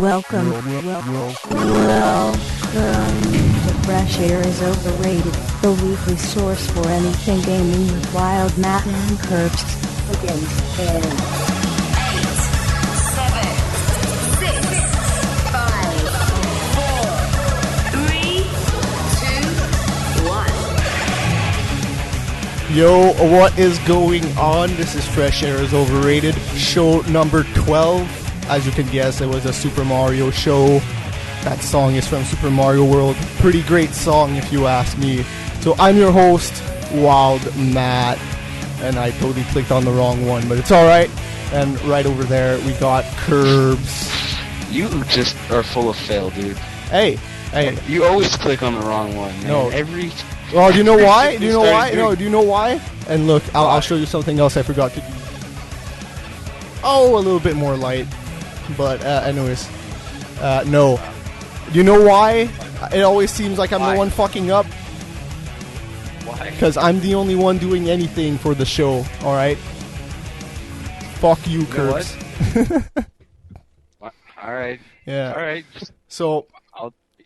Welcome to Fresh Air is Overrated, the weekly source for anything gaming with Wild Matt and Curbs. Begins in 8, 7, 6, 5, 4, 3, 2, 1. Yo, what is going on? This is Fresh Air is Overrated, show number 12. As you can guess, it was a Super Mario show. That song is from Super Mario World. Pretty great song if you ask me. So I'm your host, Wild Matt. And I totally clicked on the wrong one, but it's alright. And right over there, we got Curbs. You just are full of fail, dude. Hey. You always click on the wrong one, man. No. Well, do you know why? Do you know why? No, do you know why? And look, I'll show you something else I forgot to do. Oh, a little bit more light. But anyways, no. Do you know why? It always seems like I'm the one fucking up. Why? Because I'm the only one doing anything for the show, alright? Fuck you, Curbs. Alright. Yeah. Alright. So...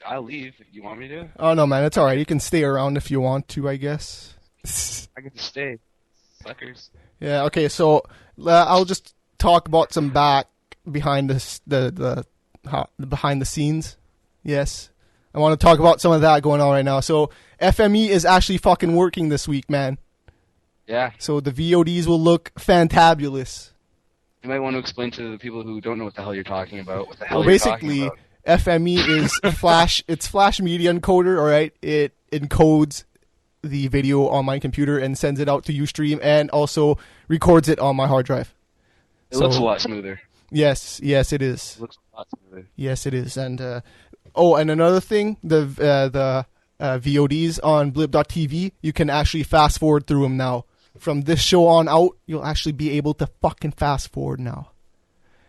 I'll leave if you want me to. Oh, no, man, it's alright. You can stay around if you want to, I guess. I get to stay. Suckers. Yeah, okay, so I'll just talk about some behind the behind the scenes. Yes. I want to talk about some of that going on right now. So FME is actually fucking working this week, man. Yeah. So the VODs will look fantabulous. You might want to explain to the people who don't know what the hell you're talking about. What the hell Well, you're basically, talking about. FME is Flash. It's Flash Media Encoder, all right? It encodes the video on my computer and sends it out to Ustream and also records it on my hard drive. It looks a lot smoother. Yes, it is. It looks a lot smoother. Yes, it is. And and another thing, the VODs on blip.tv, you can actually fast forward through them now. From this show on out, you'll actually be able to fucking fast forward now.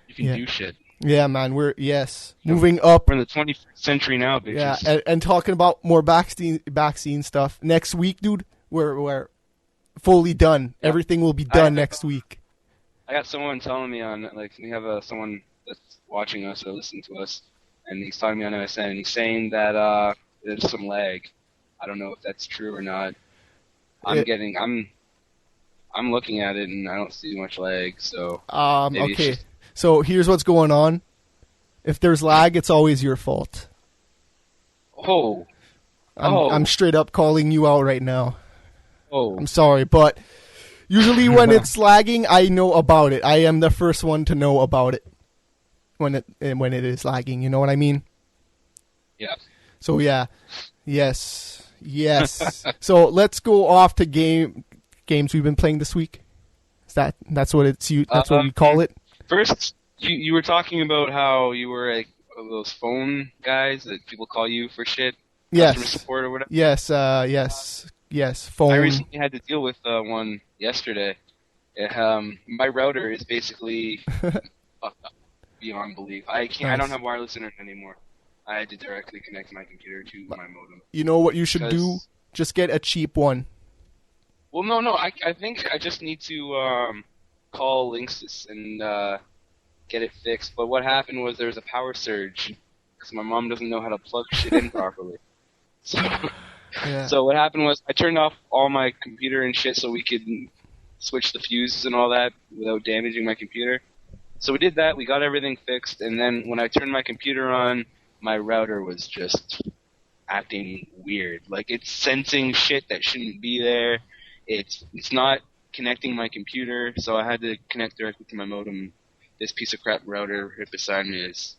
You can do shit. Yeah, man, moving up. We're in the 21st century now, bitches. Yeah, and talking about more backscene stuff. Next week, dude, we're fully done. Yeah. Everything will be done next week. I got someone telling me we have someone that's watching us or listening to us, and he's talking to me on MSN, and he's saying that there's some lag. I don't know if that's true or not. I'm looking at it, and I don't see much lag, so... okay. So here's what's going on. If there's lag, it's always your fault. I'm straight up calling you out right now. I'm sorry, but usually when it's lagging, I know about it. I am the first one to know about it when it is lagging. You know what I mean? Yeah. So yeah, yes. So let's go off to games we've been playing this week. That's what it's you? That's what we call it. First, you were talking about how you were like those phone guys that people call you for shit. Yes. Customer support or whatever. Yes. Phone. I recently had to deal with one yesterday. My router is basically fucked up beyond belief. I don't have wireless internet anymore. I had to directly connect my computer to my modem. You know what you should do? Just get a cheap one. Well, no. I think I just need to call Linksys and get it fixed. But what happened was there was a power surge because my mom doesn't know how to plug shit in properly. So what happened was I turned off all my computer and shit so we could switch the fuses and all that without damaging my computer. So we did that. We got everything fixed. And then when I turned my computer on, my router was just acting weird. Like it's sensing shit that shouldn't be there. It's not connecting my computer, so I had to connect directly to my modem. This piece of crap router right beside me is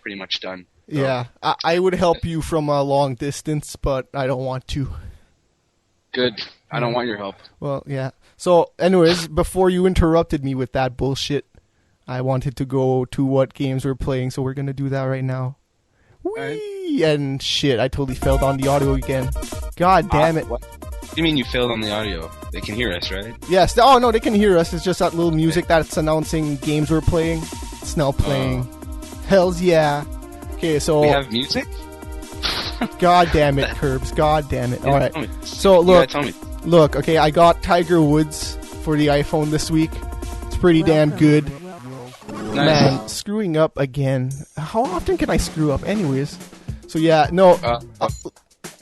pretty much done. So. Yeah, I would help you from a long distance, but I don't want to. Good. I don't want your help. Well, yeah. So, anyways, before you interrupted me with that bullshit, I wanted to go to what games we're playing, so we're going to do that right now. Whee! And shit, I totally failed on the audio again. God damn it. What do you mean you failed on the audio? They can hear us, right? Yes. Oh, no, they can hear us. It's just that little music that's announcing games we're playing. It's now playing. Hells yeah. Okay, so... We have music? God damn it, Curbs. God damn it. All right. So, look, okay, I got Tiger Woods for the iPhone this week. It's pretty damn good. Man, screwing up again. How often can I screw up anyways? So yeah, no,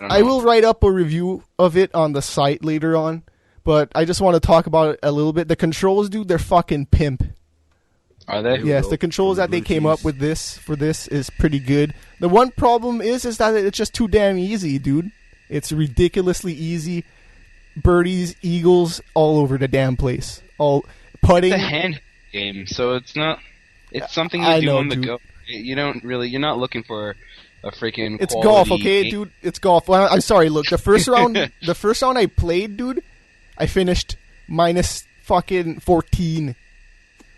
I will write up a review of it on the site later on, but I just want to talk about it a little bit. The controls, dude, they're fucking pimp. Are they? Yes, the controls that they came up with for this is pretty good. The one problem is that it's just too damn easy, dude. It's ridiculously easy. Birdies, eagles, all over the damn place. All putting. It's a hand game, so it's not. It's something you do on the go. You're not looking for a freaking. It's golf, okay, game. Dude. It's golf. Well, I'm sorry. Look, the first round I played, dude, I finished minus fucking 14.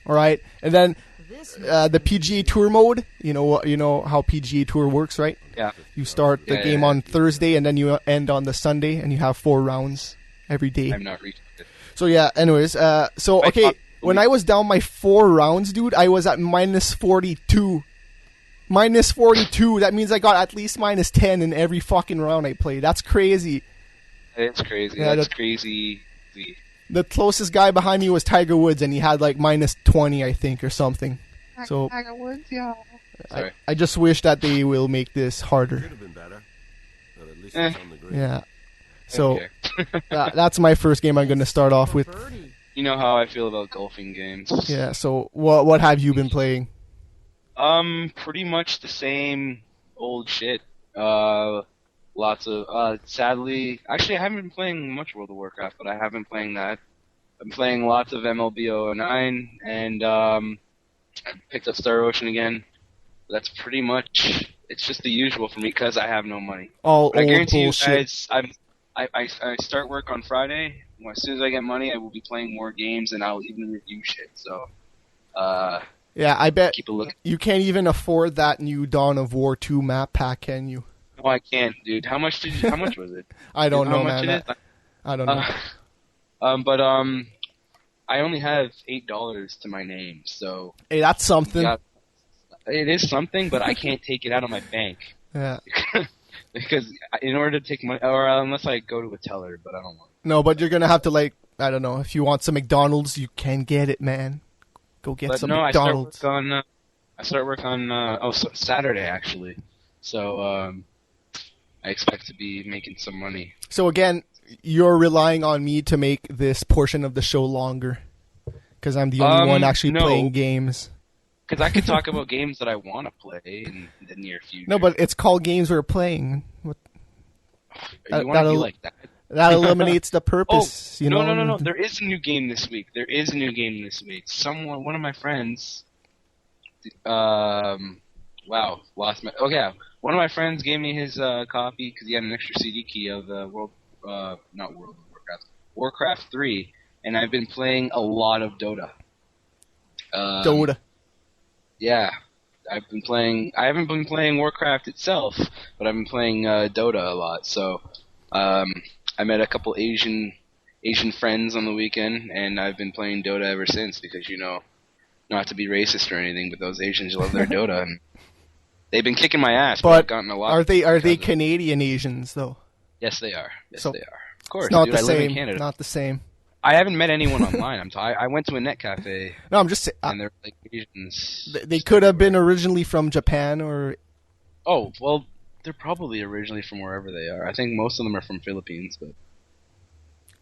All right, and then the PGA Tour mode. You know how PGA Tour works, right? Yeah. You start the game on Thursday, and then you end on the Sunday, and you have 4 rounds every day. I'm not reaching it. So yeah. Anyways, when I was down my 4 rounds, dude, I was at minus 42. Minus 42. That means I got at least minus 10 in every fucking round I played. That's crazy. It's crazy. Yeah, that's crazy. The closest guy behind me was Tiger Woods, and he had like minus 20, I think, or something. So Tiger Woods, yeah. I just wish that they will make this harder. Could have been better, but at least it's on the green. Yeah. So that's my first game I'm going to start off with. You know how I feel about golfing games. Yeah. So what have you been playing? Pretty much the same old shit. Lots of, sadly, actually I haven't been playing much World of Warcraft, but I have been playing that. I'm playing lots of MLB 09, and, I picked up Star Ocean again. That's pretty much, it's just the usual for me, because I have no money. All but I guarantee bullshit. you guys, I start work on Friday. Well, as soon as I get money, I will be playing more games, and I'll even review shit, so, yeah, I bet keep a look. You can't even afford that new Dawn of War 2 map pack, can you? No, I can't, dude. How much was it? I don't know, how much man. it is? I don't know. But I only have $8 to my name, so Hey, that's something. it is something, but I can't take it out of my bank. Yeah. Because in order to take money, or unless I go to a teller, but I don't want. No, but you're gonna have to I don't know. If you want some McDonald's, you can get it, man. Go get some McDonald's. I start work on Saturday actually, so I expect to be making some money. So again, you're relying on me to make this portion of the show longer, because I'm the only one actually playing games. Because I could talk about games that I want to play in the near future. No, but it's called games we're playing. You want to be like that? That eliminates the purpose. No. There is a new game this week. One of my friends. Wow, lost my. Oh yeah, one of my friends gave me his copy because he had an extra CD key of Warcraft 3, and I've been playing a lot of Dota. Dota. Yeah, I haven't been playing Warcraft itself, but I've been playing Dota a lot. So, I met a couple Asian friends on the weekend, and I've been playing Dota ever since because not to be racist or anything, but those Asians love their Dota, and they've been kicking my ass. But I've gotten a lot. Are they Canadian Asians though? Yes, they are. Yes, they are. Of course, it's not dude, the I live in same. Canada. Not the same. I haven't met anyone online. I went to a net cafe. No, I'm just saying. And they're like Asians. They could have been originally from Japan or. Oh well, they're probably originally from wherever they are. I think most of them are from Philippines, but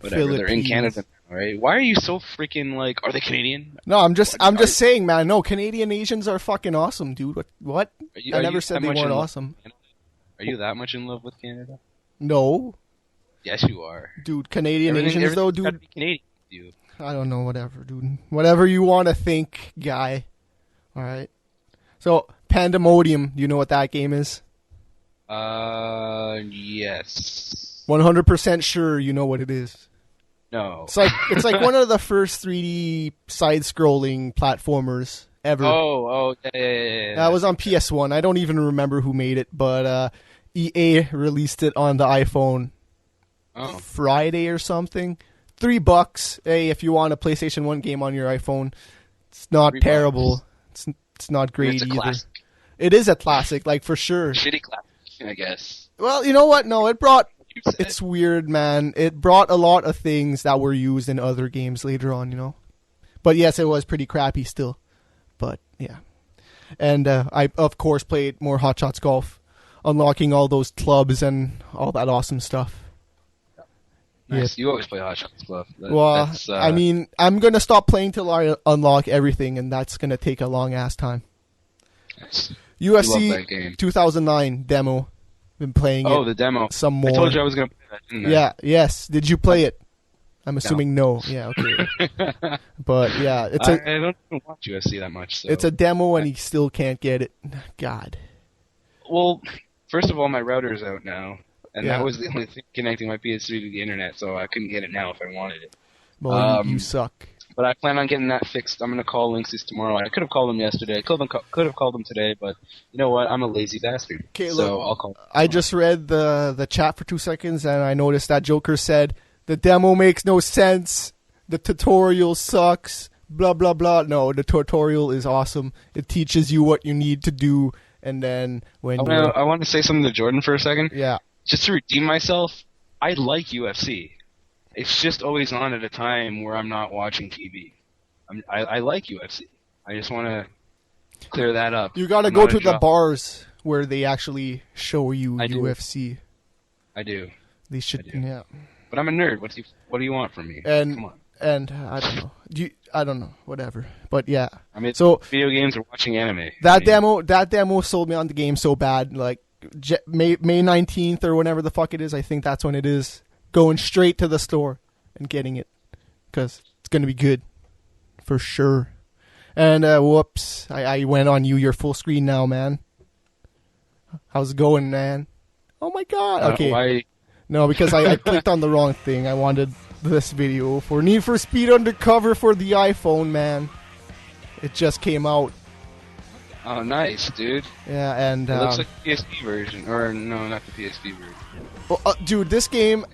whatever. They're in Canada, right? Why are you so freaking like? Are they Canadian? No, I'm just saying, man. No, Canadian Asians are fucking awesome, dude. What? I never said they weren't awesome. Are you that much in love with Canada? No. Yes, you are. Dude, Canadian Asians, though, dude. Canadian, dude. I don't know, whatever, dude. Whatever you want to think, guy. All right. So, Pandemonium, do you know what that game is? Yes. 100% sure you know what it is. No. It's like one of the first 3D side-scrolling platformers ever. Yeah. That was on PS1. I don't even remember who made it, but EA released it on the iPhone Friday or something. $3. Hey, if you want a PlayStation 1 game on your iPhone, it's not terrible. It's not great either. Classic. It is a classic, like for sure. Shitty classic, I guess. Well, you know what? No, it's weird, man. It brought a lot of things that were used in other games later on, But yes, it was pretty crappy still. But yeah. And I, of course, played more Hot Shots Golf, unlocking all those clubs and all that awesome stuff. Nice. Yeah. You always play Hot Shots Glove. Well, I mean, I'm going to stop playing till I unlock everything, and that's going to take a long-ass time. Nice. UFC 2009 demo. Been playing it. Oh, the demo. Some more. I told you I was going to play that, didn't I? Yeah, yes. Did you play it? I'm assuming no. Yeah, okay. But yeah, I don't even watch UFC that much. So. It's a demo and he still can't get it. God. Well, first of all, my router is out now, and Yeah. that was the only thing connecting my PS3 to the internet, so I couldn't get it now if I wanted it. Well, you suck. But I plan on getting that fixed. I'm going to call Linksys tomorrow. I could have called them yesterday. I could have called them today, but you know what? I'm a lazy bastard. Okay, so look, I'll call them. I just read the chat for 2 seconds, and I noticed that Joker said, the demo makes no sense, the tutorial sucks, blah, blah, blah. No, the tutorial is awesome. It teaches you what you need to do, and then when I want to say something to Jordan for a second. Yeah. Just to redeem myself, I like UFC. It's just always on at a time where I'm not watching TV. I like UFC. I just want to clear that up. You got to go to the bars where they actually show you I do. UFC. I do. They should, I do. yeah. But I'm a nerd. What do you want from me? And Come on. And I don't know. I don't know. Whatever. But yeah. I mean, so video games or watching anime. That demo sold me on the game so bad. Like May 19th or whenever the fuck it is. I think that's when it is. Going straight to the store and getting it because it's gonna be good for sure. And whoops, I went on you. You're full screen now, man. How's it going, man? Oh my god. Okay. Why? No, because I clicked on the wrong thing. I wanted this video for Need for Speed Undercover for the iPhone, man. It just came out. Oh, nice, dude. Yeah, and it looks like the PSP version, or no, not the PSP version. Well, dude, this game.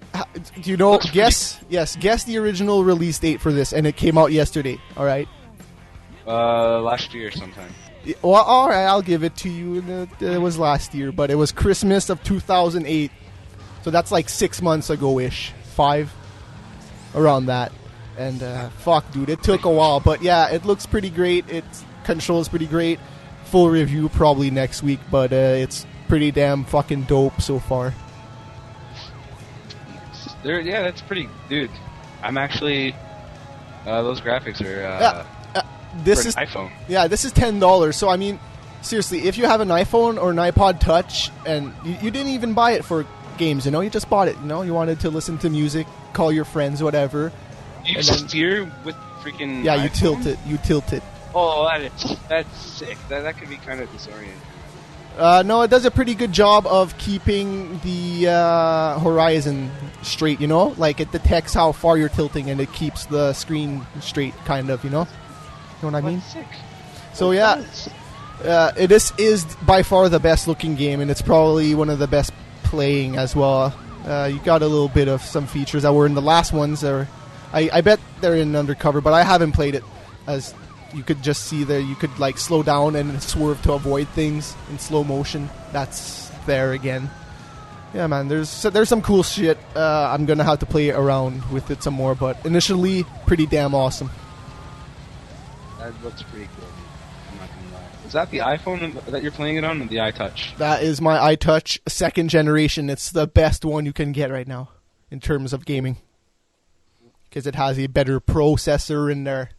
Do you know? Guess the original release date for this, and it came out yesterday. All right. Last year sometime. Well, all right, I'll give it to you. It was last year, but it was Christmas of 2008. So that's like 6 months ago-ish. 5. Around that. And fuck, dude, it took a while. But yeah, it looks pretty great. It controls pretty great. Full review probably next week, but it's pretty damn fucking dope so far. Yeah, that's pretty... Dude, I'm actually... those graphics are... This is iPhone. Yeah, this is $10. So, I mean, seriously, if you have an iPhone or an iPod Touch, and you didn't even buy it for... games, you just bought it, you wanted to listen to music, call your friends, whatever. You steer with freaking yeah, iPhone? you tilt it. Oh, that's sick. That could be kind of disorienting. No, it does a pretty good job of keeping the horizon straight, like it detects how far you're tilting and it keeps the screen straight, kind of, you know what I mean? Sick. So yeah, it is by far the best looking game, and it's probably one of the best playing as well. You got a little bit of some features that were in the last ones. I bet they're in Undercover, but I haven't played it. As you could just see there, you could like slow down and swerve to avoid things in slow motion. That's there again. Yeah, man. There's some cool shit. I'm gonna have to play around with it some more, but initially, pretty damn awesome. That looks pretty cool. I'm not gonna lie. Is that the iPhone that you're playing it on, or the iTouch? That is my iTouch 2nd generation. It's the best one you can get right now in terms of gaming. Because it has a better processor in there.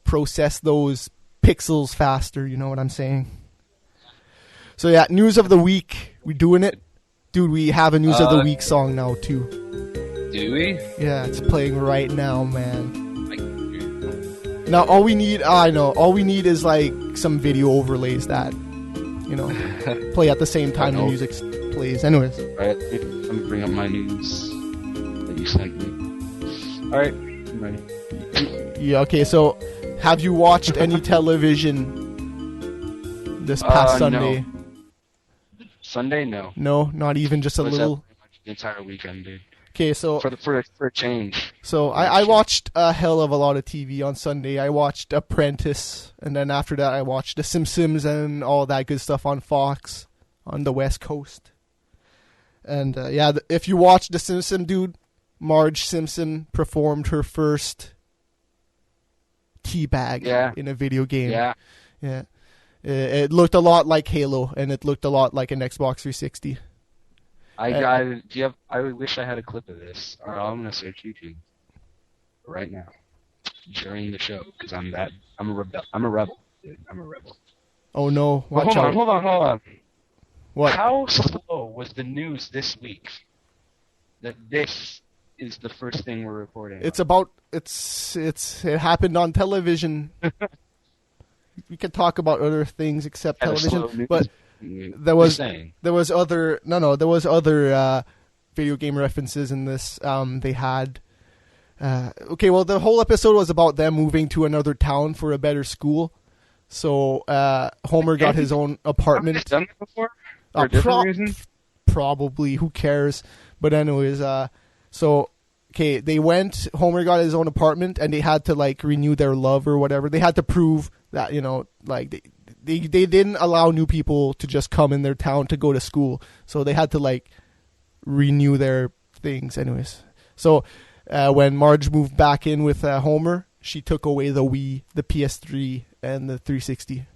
Process those pixels faster, you know what I'm saying? So yeah, news of the week. We doing it? Dude, we have a news of the week song now too. Do we? Yeah, it's playing right now, man. Now all we need is like some video overlays that, play at the same time the music plays. Anyways. Alright, let me bring up my news that you sent me. Alright, I'm ready. Yeah, okay, so have you watched any television this past Sunday? No. Sunday, no. No, not even just a little. The entire weekend, dude. Okay, so for a change. So I watched a hell of a lot of TV on Sunday. I watched Apprentice, and then after that I watched The Simpsons and all that good stuff on Fox on the West Coast. And if you watched The Simpsons, dude, Marge Simpson performed her first teabag in a video game. Yeah. Yeah. It looked a lot like Halo, and it looked a lot like an Xbox 360. I wish I had a clip of this. Or I'm gonna search YouTube right now during the show because I'm a rebel. Dude. I'm a rebel. Oh no! Watch out! Hold on. What? How slow was the news this week that this is the first thing we're reporting? It happened on television. We could talk about other things except television, but there was other video game references in this. They had the whole episode was about them moving to another town for a better school. So Homer got his own apartment. Have you done that before? For a different reason? Probably. Who cares? But anyways, Homer got his own apartment, and they had to like renew their love or whatever. They had to prove that, they didn't allow new people to just come in their town to go to school. So they had to like renew their things anyways. So when Marge moved back in with Homer, she took away the Wii, the PS3, and the 360.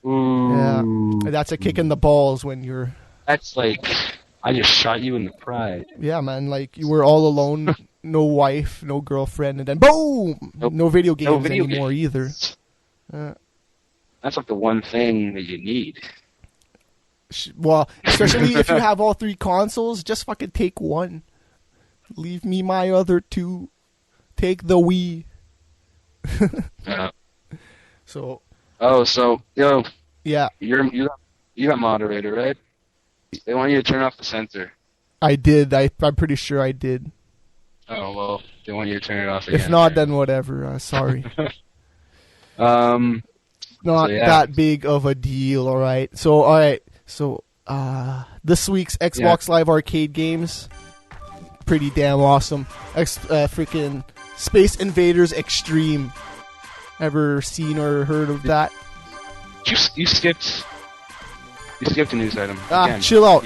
Ooh. Yeah, and that's a kick in the balls when you're... That's like, I just shot you in the pride. Yeah, man, like you were all alone, no wife, no girlfriend, and then boom! Nope. No video games anymore either. That's like the one thing that you need. Well, especially if you have all three consoles, just fucking take one. Leave me my other two. Take the Wii. So. Oh, so yeah, you got moderator, right? They want you to turn off the censor. I did. I'm pretty sure I did. Oh well, they want you to turn it off again. If not, then whatever. Sorry. Not So, yeah. that big of a deal. All right. So this week's Xbox Live Arcade games, pretty damn awesome. Freaking Space Invaders Extreme. Ever seen or heard of that? You skipped a news item. Again. Chill out.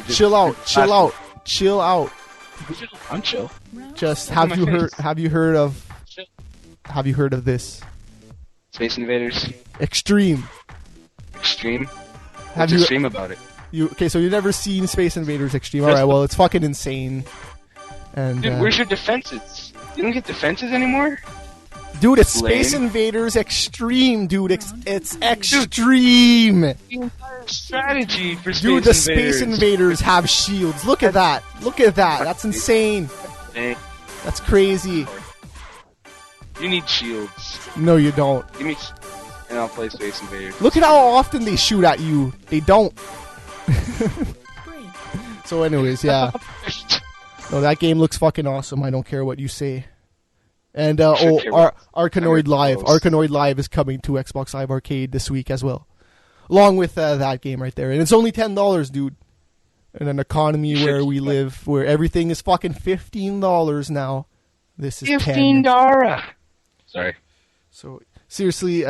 I'm chill. Just have you heard of this? Space Invaders Extreme. Extreme. Have What's you extreme about it? So you've never seen Space Invaders Extreme? All right, well it's fucking insane. And Dude, where's your defenses? You don't get defenses anymore? Dude, it's Lame. Space Invaders Extreme, dude. It's extreme. The entire strategy for Space Dude, the Invaders. Space Invaders have shields. Look at that. That's insane. Hey, That's crazy. you need shields. No, you don't. Give me, and I'll play Space Invaders. Look at how often they shoot at you. They don't. So anyways, yeah. No, that game looks fucking awesome. I don't care what you say. And Arkanoid Live. Arkanoid Live is coming to Xbox Live Arcade this week as well, along with that game right there. And it's only $10, dude. In an economy where we live, where everything is fucking $15 now, this is $15. Sorry. So seriously,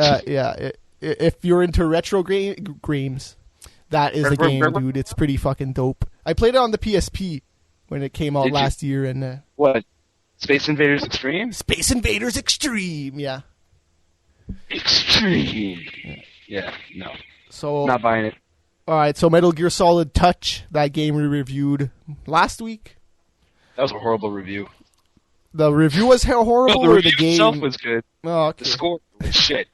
if you're into retro games, that is the game, dude. It's pretty fucking dope. I played it on the PSP when it came out last year, and what? Space Invaders Extreme? Space Invaders Extreme, yeah. Extreme. Yeah, no. So not buying it. All right, so Metal Gear Solid Touch, that game we reviewed last week. That was a horrible review. The review was horrible, No, the or review the game itself was good. Oh, okay. The score was shit.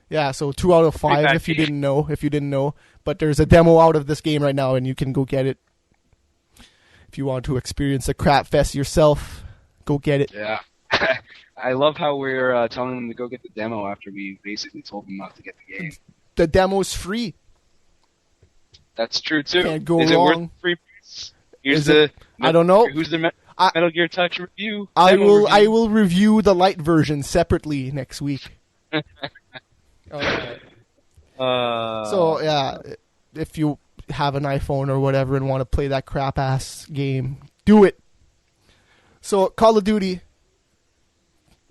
Yeah, so 2 out of 5 if you didn't know. But there's a demo out of this game right now, and you can go get it. If you want to experience the crap fest yourself, go get it. Yeah. I love how we're telling them to go get the demo after we basically told them not to get the game. The demo's free. That's true, too. Can't go Is wrong. it worth free price? I don't know. Who's the Metal Gear Touch review? I will review the light version separately next week. Okay. So, yeah, if you have an iPhone or whatever and want to play that crap-ass game, do it. So, Call of Duty,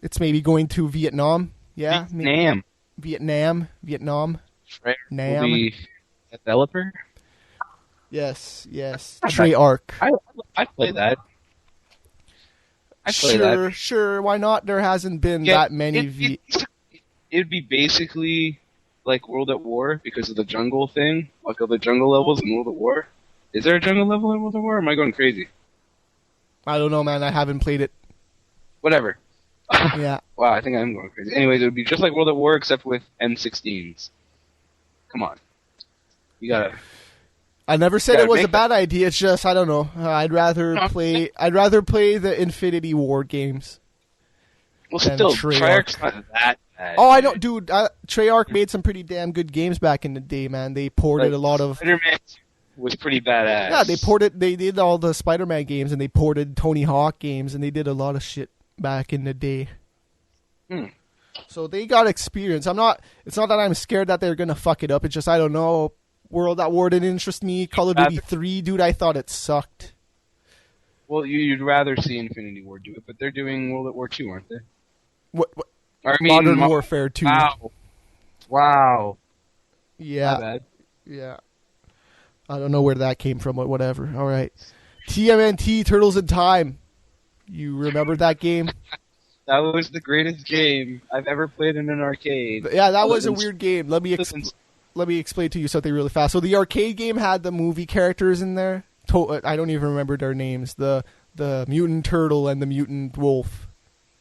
it's maybe going to Vietnam. Yeah? Vietnam. Right. Nam. Will be a developer? Yes. Treyarch. I play that. Sure, why not? There hasn't been that many it'd be basically like World at War because of the jungle thing, like all the jungle levels in World at War. Is there a jungle level in World at War? Or am I going crazy? I don't know, man. I haven't played it. Whatever. Yeah. Wow, I think I'm going crazy. Anyways, it would be just like World at War except with M16s. Come on. You gotta... I never said it was a bad idea. It's just, I don't know. I'd rather play the Infinity Ward games. Well, still, Treyarch's not that bad. Oh, I know, dude. Treyarch made some pretty damn good games back in the day, man. They ported a lot of... Spider-Man was pretty badass. Yeah, they did all the Spider-Man games, and they ported Tony Hawk games, and they did a lot of shit back in the day. So they got experience. It's not that I'm scared that they're gonna fuck it up. It's just, I don't know. World at War didn't interest me. Call of Duty 3, dude, I thought it sucked. Well, you'd rather see Infinity Ward do it, but they're doing World at War 2, aren't they? What? I mean, Modern Warfare 2. Wow. Yeah. My bad. Yeah. I don't know where that came from, but whatever. All right. TMNT, Turtles in Time. You remember that game? That was the greatest game I've ever played in an arcade. Yeah, that was a weird game. Let me explain to you something really fast. So the arcade game had the movie characters in there. I don't even remember their names. The mutant turtle and the mutant wolf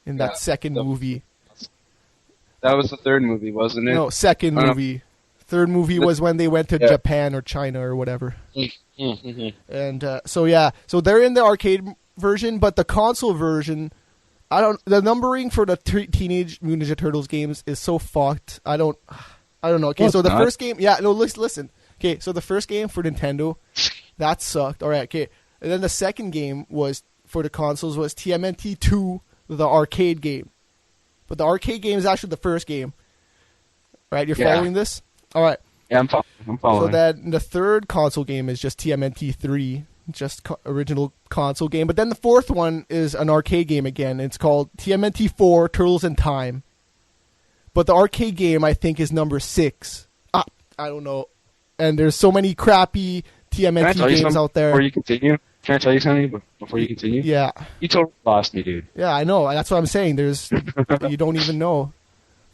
in that second movie. That was the third movie, wasn't it? No, second movie. Third movie was when they went to Japan or China or whatever. And so they're in the arcade version, but the console version, the numbering for the Teenage Mutant Ninja Turtles games is so fucked. I don't know. Okay, so the first game, listen. Okay, so the first game for Nintendo, that sucked. All right, okay. And then the second game was for the consoles was TMNT 2, the arcade game. But the arcade game is actually the first game. Right, you're following this? All right. Yeah, I'm following. So then the third console game is just TMNT 3, just original console game. But then the fourth one is an arcade game again. It's called TMNT 4, Turtles in Time. But the arcade game, I think, is number 6. I don't know. And there's so many crappy TMNT games out there. Before you continue? Can I tell you something before you continue? Yeah. You totally lost me, dude. Yeah, I know. That's what I'm saying. You don't even know.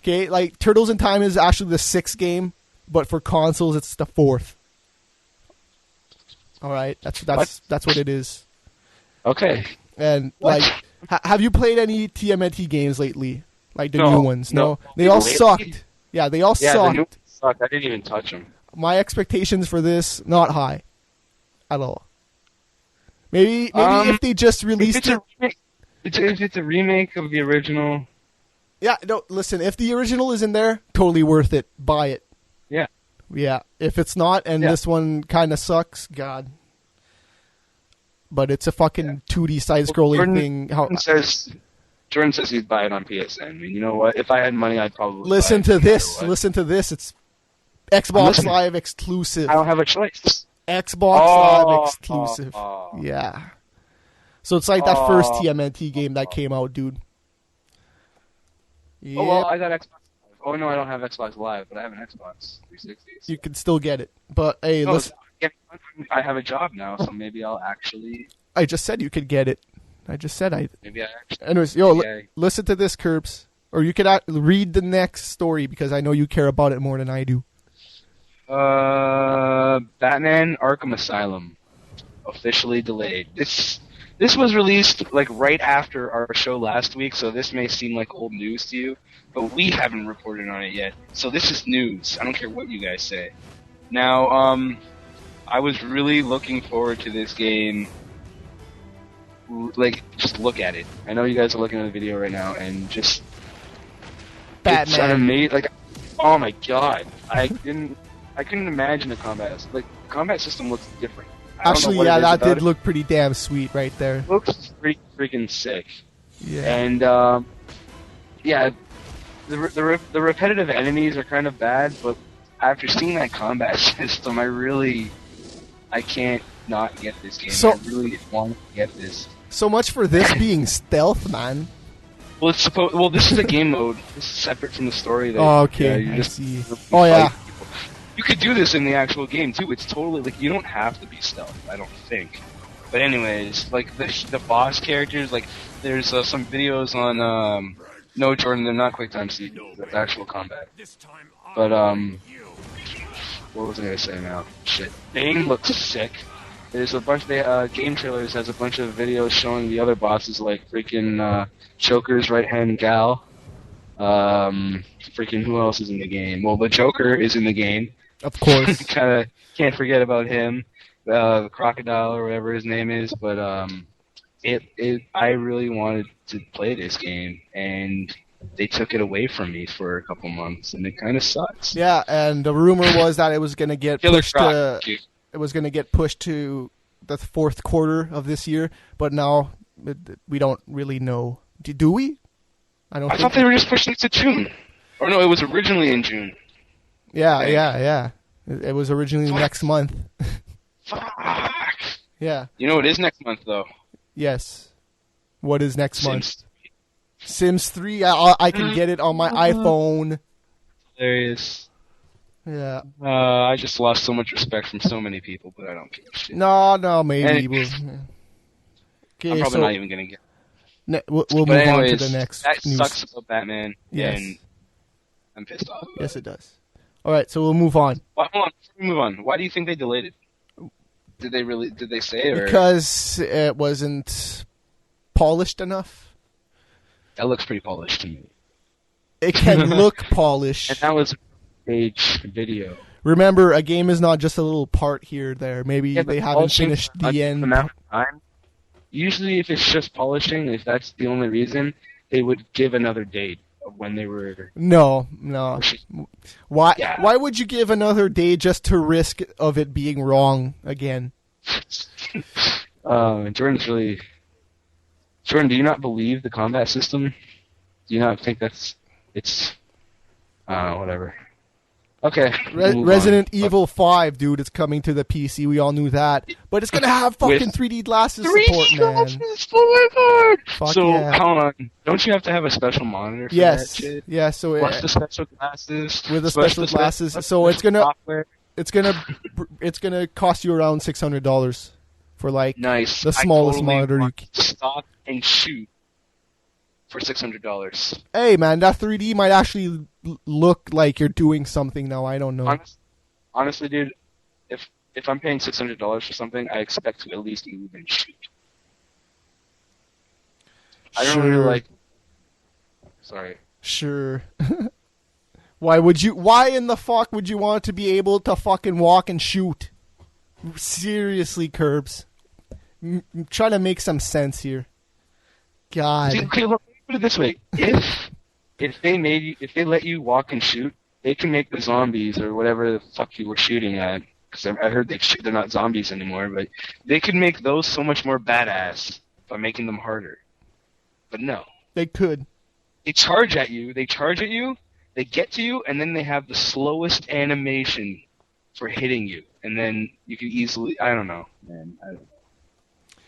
Okay, like Turtles in Time is actually the 6th game, but for consoles it's the 4th. All right, that's what it is. Okay. And have you played any TMNT games lately? Like the new ones? No. They all sucked. Yeah, they all sucked. The new ones sucked. I didn't even touch them. My expectations for this not high, at all. Maybe if they just released it. If it's a remake of the original. Yeah, no, listen, if the original is in there, totally worth it. Buy it. Yeah. Yeah, if it's not, and this one kind of sucks, God. But it's a fucking 2D side-scrolling thing. Jordan says he'd buy it on PSN. I mean, you know what? If I had money, I'd probably Listen to this. It's Xbox Live exclusive. I don't have a choice. Xbox Live exclusive. Yeah. So it's like that first TMNT game that came out, dude. Yeah. Oh, well, I got Xbox Live. Oh, no, I don't have Xbox Live, but I have an Xbox 360. So. You can still get it. But, hey, listen. I have a job now, so maybe I'll actually... I just said you could get it. Maybe I actually... Anyways, listen to this, Curbs. Or you could read the next story, because I know you care about it more than I do. Batman Arkham Asylum. Officially delayed. This was released like right after our show last week, so this may seem like old news to you, but we haven't reported on it yet. So this is news. I don't care what you guys say. Now, I was really looking forward to this game. Like, just look at it. I know you guys are looking at the video right now, and just Batman. It's an amazing. Like, oh my god! I couldn't imagine the combat. Like, the combat system looks different. Actually, yeah, that did look pretty damn sweet right there. It looks pretty freaking sick. Yeah. And, the repetitive enemies are kind of bad, but after seeing that combat system, I can't not get this game. I really want to get this. So much for this being stealth, man. Well, this is a game mode. This is separate from the story. Okay, I see. Oh, yeah. You could do this in the actual game too. It's totally like you don't have to be stealth. I don't think. But anyways, like the boss characters, like there's some videos on No, Jordan, they're not quick time sequences. That's actual combat. But what was I gonna say now? Shit. The game looks sick. There's a bunch of game trailers has a bunch of videos showing the other bosses like freaking Joker's right hand gal. Freaking who else is in the game? Well, the Joker is in the game. Of course. Kind of can't forget about him. The crocodile or whatever his name is, but I really wanted to play this game, and they took it away from me for a couple months, and it kind of sucks. Yeah, and the rumor was that it was going to get pushed to the fourth quarter of this year, but now we don't really know. Do we? I thought they were just pushing it to June. Or no, it was originally in June. Yeah. It was originally next month. Fuck. Yeah. You know what is next month, though? Yes. What is next month? 3. Sims 3. I can get it on my iPhone. Hilarious. Yeah. I just lost so much respect from so many people, but I don't give a shit. No, maybe we'll. Okay, I'm probably not even gonna get. We'll move on to the next. That news. sucks about Batman. Yes. And I'm pissed off. Yes, it does. All right, so we'll move on. Well, hold on, before we move on. Why do you think they delayed it? Did they say? Or? Because it wasn't polished enough. That looks pretty polished to me. It can look polished. And that was a stage video. Remember, a game is not just a little part here or there. Maybe they haven't finished the end. Amount of time. Usually, if it's just polishing, if that's the only reason, they would give another date of when they were. No. Why? Yeah. Why would you give another day just to risk of it being wrong again? Jordan, do you not believe the combat system? Do you not think it's whatever? Okay. Resident Evil 5, dude, is coming to the PC. We all knew that. But it's going to have fucking 3D glasses support, man. Oh my god! Fuck so, yeah. hold on. Don't you have to have a special monitor for that shit? Yeah, so What's the special glasses? with the special glasses. So it's going to cost you around $600 for like nice. the smallest I totally monitor you can. Stop and shoot for $600. Hey, man, that 3D might actually look like you're doing something now. I don't know. Honestly, dude, if I'm paying $600 for something, I expect to at least move and shoot. I don't really like. Sorry. Sure. Why in the fuck would you want to be able to fucking walk and shoot? Seriously, Curbs. Try to make some sense here. God. Okay, look, put it this way: if they let you walk and shoot, they can make the zombies or whatever the fuck you were shooting at. Because I heard they're not zombies anymore, but they could make those so much more badass by making them harder. But no, they could. They charge at you. They get to you, and then they have the slowest animation for hitting you, and then you can easily. I don't know, man.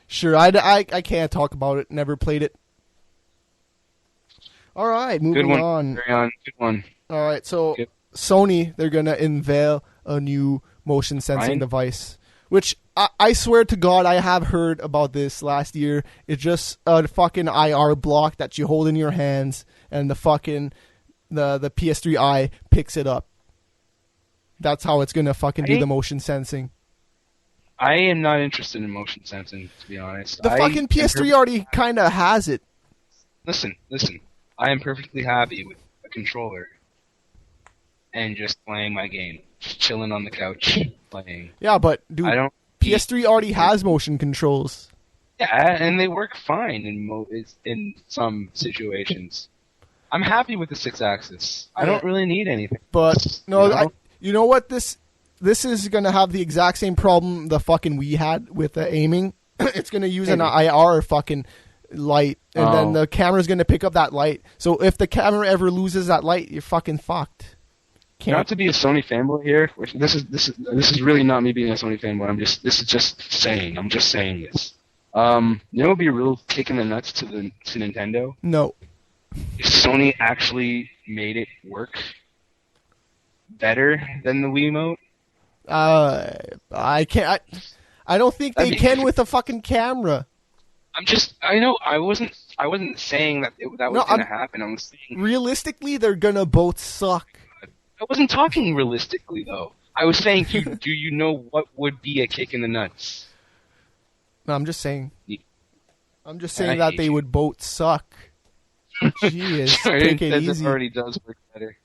Sure, I can't talk about it. Never played it. All right, moving on. Carry on. Good one. All right, so Sony, they're going to unveil a new motion sensing device, which I swear to God I have heard about this last year. It's just a fucking IR block that you hold in your hands, and the fucking the PS3i picks it up. That's how it's going to fucking do the motion sensing. I am not interested in motion sensing, to be honest. The fucking PS3 already kind of has it. Listen. I am perfectly happy with a controller and just playing my game. Just chilling on the couch playing. Yeah, but dude, PS3 already has motion controls. Yeah, and they work fine in some situations. I'm happy with the 6-axis. I don't really need anything. But no, you know what? This is gonna have the exact same problem the fucking Wii had with the aiming. It's gonna use an IR fucking light, and then the camera's gonna pick up that light. So if the camera ever loses that light, you're fucking fucked. Not to be a Sony fanboy here. This is really not me being a Sony fanboy. This is just saying. I'm just saying this. You know, what would be a real kick in the nuts to Nintendo? No. If Sony actually made it work better than the Wiimote. I can't. I don't think they can with a fucking camera. I know. I I wasn't saying that that was going to happen. I was saying realistically, they're gonna both suck. I wasn't talking realistically though. I was saying, do you know what would be a kick in the nuts? No, I'm just saying. Yeah. I'm just saying that they would both suck. Jeez, Sure, take it easy. It already does work better.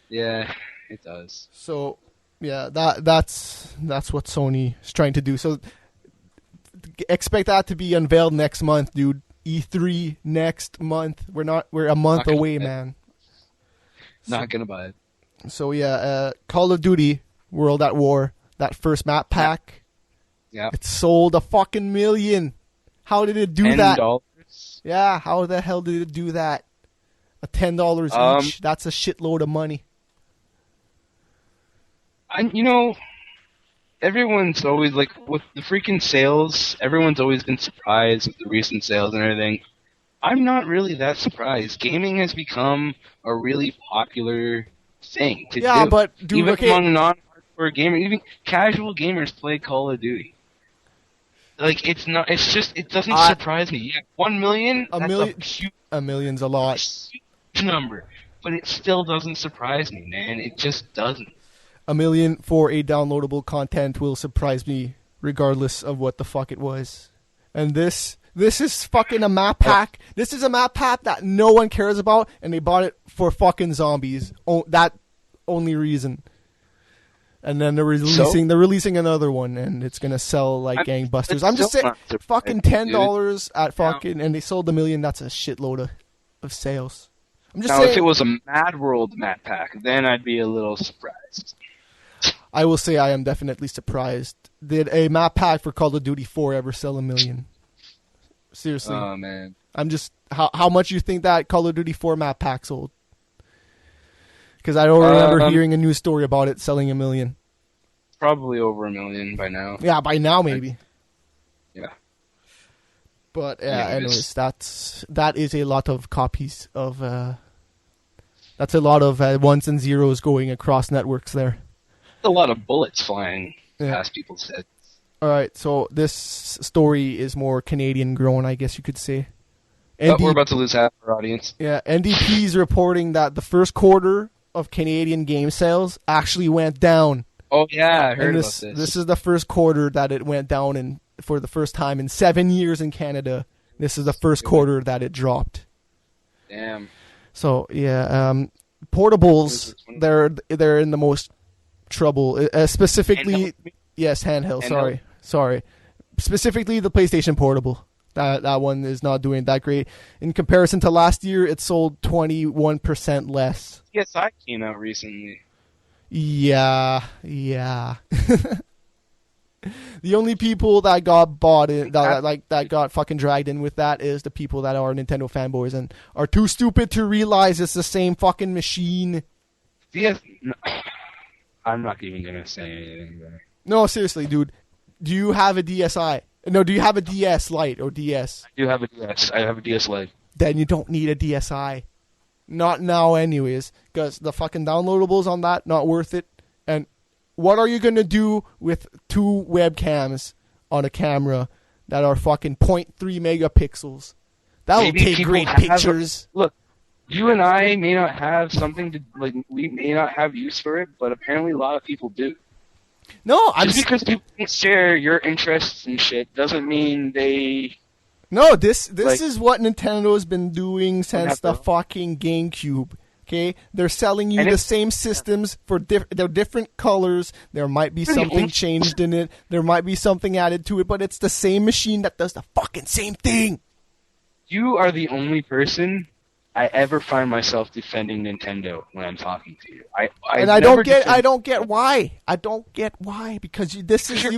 Yeah, it does. So, yeah, that's what Sony is trying to do. So, expect that to be unveiled next month, dude. E3 next month. We're a month away, man. Not gonna buy it. So yeah, Call of Duty World at War, that first map pack. Yeah. It sold 1 million. How did it do $10? that? Yeah, how the hell did it do that? $10 each. That's a shitload of money. Everyone's always like with the freaking sales. Everyone's always been surprised with the recent sales and everything. I'm not really that surprised. Gaming has become a really popular thing to do. Yeah, but dude, even okay. among non-hardcore gamers, even casual gamers play Call of Duty. Like it's not. It's just. It doesn't surprise me. Yeah, 1 million. A million's a lot. Huge number, but it still doesn't surprise me, man. It just doesn't. 1 million for a downloadable content will surprise me, regardless of what the fuck it was. And this is fucking a map pack. This is a map pack that no one cares about, and they bought it for fucking zombies. That only reason. And then they're releasing another one, and it's gonna sell like gangbusters. I'm just saying, fucking $10 at fucking, and they sold 1 million. That's a shitload of sales. I'm just saying. If it was a Mad World map pack, then I'd be a little surprised. I will say I am definitely surprised. Did a map pack for Call of Duty 4 ever sell 1 million? Seriously. Oh man. I'm just how much you think that Call of Duty 4 map pack sold? Because I don't remember hearing a news story about it selling 1 million. Probably over 1 million by now. Yeah, by now maybe. Yeah. But anyways, that is a lot of copies of. That's a lot of ones and zeros going across networks there. A lot of bullets flying past people's heads. All right, so this story is more Canadian grown, I guess you could say. But we're about to lose half our audience. Yeah, NDP is reporting that the first quarter of Canadian game sales actually went down. Oh yeah, I heard about this. This is the first quarter that it went down for the first time in 7 years in Canada. This is the first quarter that it dropped. Damn. So yeah, portables they're in the most trouble. Specifically, yes, handheld. Sorry. Specifically, the PlayStation Portable. That one is not doing that great. In comparison to last year, it sold 21% less. PSI came out recently. Yeah. The only people that got bought in, that got fucking dragged in with that is the people that are Nintendo fanboys and are too stupid to realize it's the same fucking machine. No, I'm not even gonna say anything there. No, seriously, dude. Do you have a DSi? No, do you have a DS Lite or DS? I do have a DS. I have a DS Lite. Then you don't need a DSi. Not now anyways, because the fucking downloadables on that, not worth it. And what are you going to do with 2 webcams on a camera that are fucking 0.3 megapixels? That will take great pictures. Look, you and I may not have something to, like, we may not have use for it, but apparently a lot of people do. No, just because people share your interests and shit doesn't mean they... No, this is what Nintendo's been doing since the fucking GameCube. Okay, they're selling you the same systems for they're different colors. There might be something changed in it. There might be something added to it, but it's the same machine that does the fucking same thing. You are the only person I ever find myself defending Nintendo when I'm talking to you. I don't get why. I don't get why, because you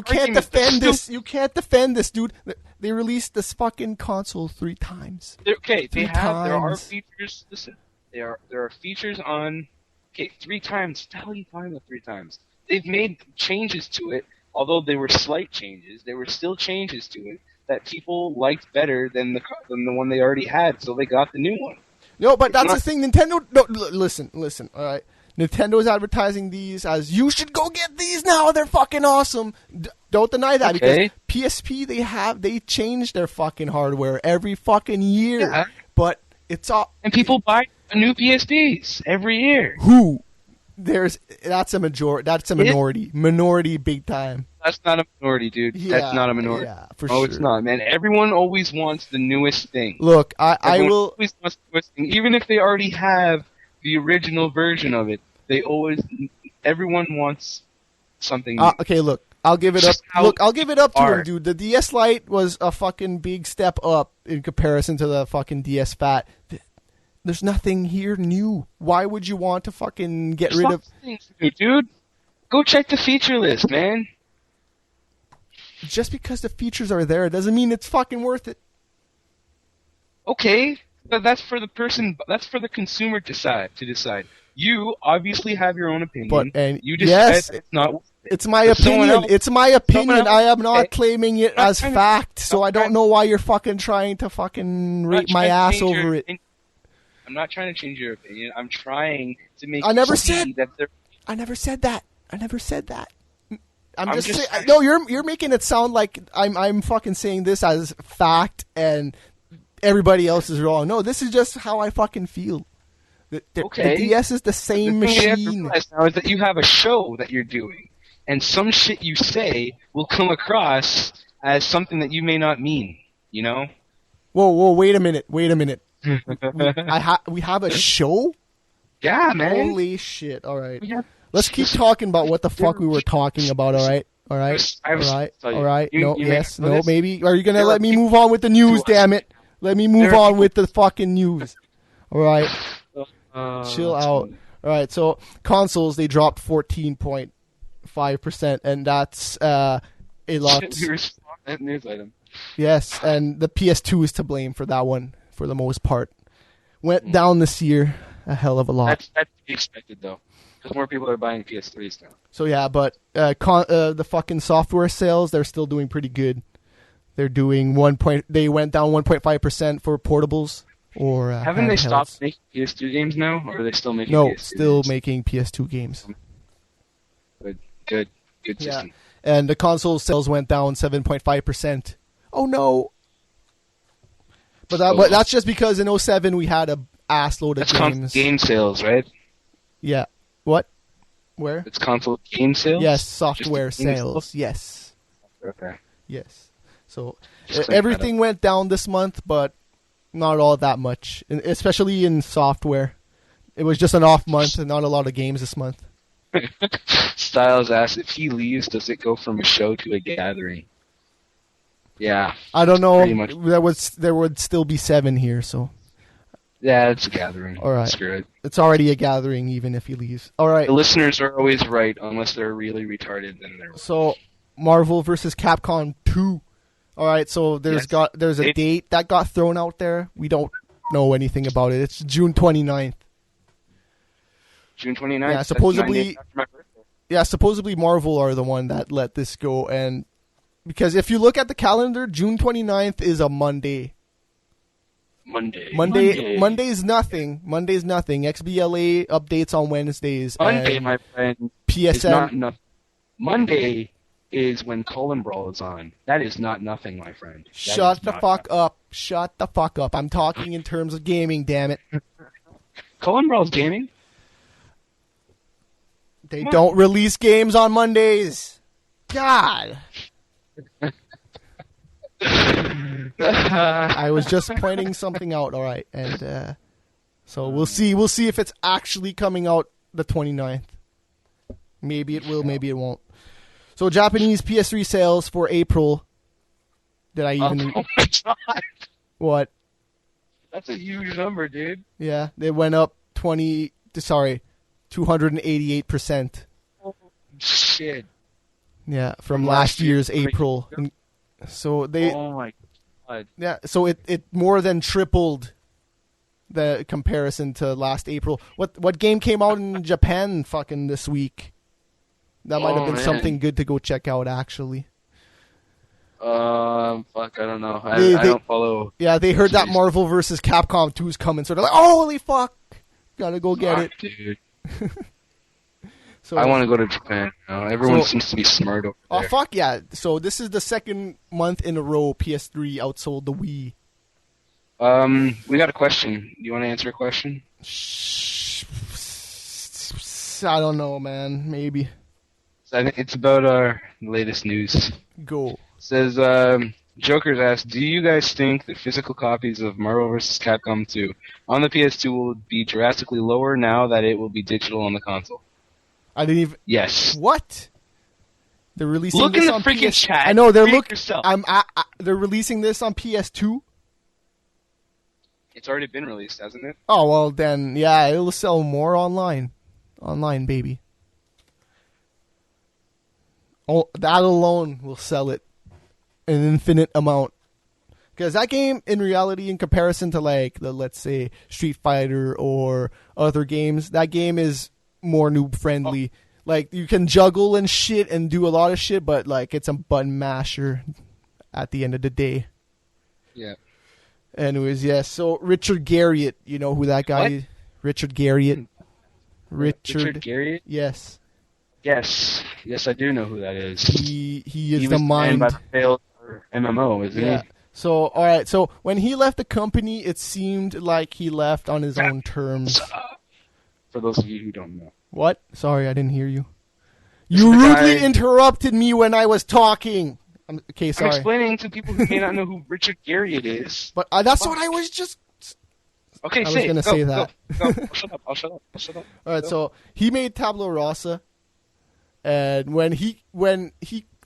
can't defend this. You can't defend this, dude. They released this fucking console 3 times. Okay, there are features. Listen, there are features on. Okay, 3 times. What the hell are you talking about 3 times? They've made changes to it, although they were slight changes. There were still changes to it that people liked better than the one they already had, so they got the new one. No, but that's the thing. Nintendo. No, listen. All right. Nintendo's advertising these as, you should go get these now, they're fucking awesome. Don't deny that, because PSP, they change their fucking hardware every fucking year. Yeah. But it's all... And people buy new PSPs every year. Who? That's a minority. Minority big time. That's not a minority, dude. Yeah, That's not a minority. Yeah, for sure. Oh, it's not, man. Everyone always wants the newest thing. Look, Everyone always wants the newest thing. Even if they already have the original version of it, everyone wants something new. Okay, look, I'll give it up. Look, I'll give it up to him, dude. The DS Lite was a fucking big step up in comparison to the fucking DS Fat. There's nothing here new. Why would you want to fucking get rid of... things to do, dude. Go check the feature list, man. Just because the features are there doesn't mean it's fucking worth it. Okay, but that's for the person. That's for the consumer to decide. You obviously have your own opinion. You decide it's not. It's my opinion. It's my opinion. I am not claiming it as fact, so I don't know why you're fucking trying to fucking rate my ass over it. I'm not trying to change your opinion. I'm trying to make. I never said that. I never said that. I'm just saying. No, you're making it sound like I'm fucking saying this as fact and everybody else is wrong. No, this is just how I fucking feel. The DS is the same machine. What you have to realize now is that you have a show that you're doing, and some shit you say will come across as something that you may not mean. You know? Whoa! Wait a minute. We have a show? Yeah, man. Holy shit! All right. Let's keep talking about what the fuck we were talking about, all right? All right? No, yes, no, maybe. Are you going to let me move on with the news, damn it? Let me move on with the fucking news. All right? Chill out. All right, so consoles, they dropped 14.5%, and that's a lot. News item. Yes, and the PS2 is to blame for that one, for the most part. Went down this year a hell of a lot. That's to be expected, though. Because more people are buying PS3s now. So yeah, but the fucking software sales, they're still doing pretty good. They're doing they went down 1.5% for portables or haven't they stopped making PS2 games now, or are they still making? No, still making PS2 games. Good system. Yeah. And the console sales went down 7.5%. Oh no! But that's just because in 2007 we had a ass load of games. Game sales, right? Yeah. What? Where? It's console game sales? Yes, software sales. Yes. Okay. Yes. So everything went down this month, but not all that much, especially in software. It was just an off month and not a lot of games this month. Styles asked, if he leaves, does it go from a show to a gathering? Yeah. I don't know. There would still be 7 here, so... Yeah, it's a gathering. All right. Screw it. It's already a gathering, even if he leaves. All right. The listeners are always right, unless they're really retarded. Then they're so, Marvel vs. Capcom 2. All right, so there's a date that got thrown out there. We don't know anything about it. It's June 29th. June 29th? Yeah, supposedly. Yeah, supposedly Marvel are the one that let this go, and because if you look at the calendar, June 29th is a Monday. Monday's nothing. XBLA updates on Wednesdays. Monday, my friend. PSN. Monday is when Colin Brawl is on. That is not nothing, my friend. Shut the fuck up. Shut the fuck up. I'm talking in terms of gaming, damn it. Colin Brawl's gaming? They don't release games on Mondays. God. I was just pointing something out, all right, and so we'll see if it's actually coming out the 29th. Maybe it will, maybe it won't. So Japanese PS3 sales for April. Did I even? Oh my god! What? That's a huge number, dude. Yeah, they went up 288%. Oh, shit. Yeah, from last year's April. So they. Oh my god. Yeah, so it more than tripled the comparison to last April. What game came out in Japan fucking this week? That might have been something good to go check out, actually. Fuck, I don't know. I don't follow. Yeah, they heard that Marvel vs. Capcom 2 is coming, so they're like, oh, holy fuck, gotta go get it. Dude. So I want to go to Japan now. Everyone So- seems to be smart over oh there. fuck yeah! So this is the second month in a row PS3 outsold the Wii. We got a question. You want to answer a question? I don't know, man. Maybe So I think it's about our latest news. go. It says, Joker's asked, do you guys think that physical copies of Marvel vs. Capcom 2 on the PS2 will be drastically lower now that it will be digital on the console? I didn't even. Yes. What? They're releasing Look this in the on freaking PS. chat. I know they're Read look. yourself. They're releasing this on PS2. It's already been released, hasn't it? Oh well, then yeah, it'll sell more online. Online, baby. Oh, that alone will sell it an infinite amount. Because that game, in reality, in comparison to like the, let's say, Street Fighter or other games, that game is more noob friendly. Like you can juggle and shit and do a lot of shit, but like it's a button masher at the end of the day. Yeah. Anyways, yes. So Richard Garriott, you know who that guy What? is? Richard Garriott. Richard Garriott? Yes. Yes. Yes, I do know who that is. He is He the was mind. by the failed MMO, isn't Yeah. he? So all right. So when he left the company, it seemed like he left on his own terms. For those of you who don't know. What? Sorry, I didn't hear you. This You is the rudely guy- interrupted me when I was talking. Okay, I'm sorry. explaining to people who may not know who Richard Garriott is. But that's what I was just. Okay, I was say it. gonna Go, say go, that. Go. I'll shut up. I'll shut up. I'll shut up. All right, Go. so he made Tabula Rasa, and when he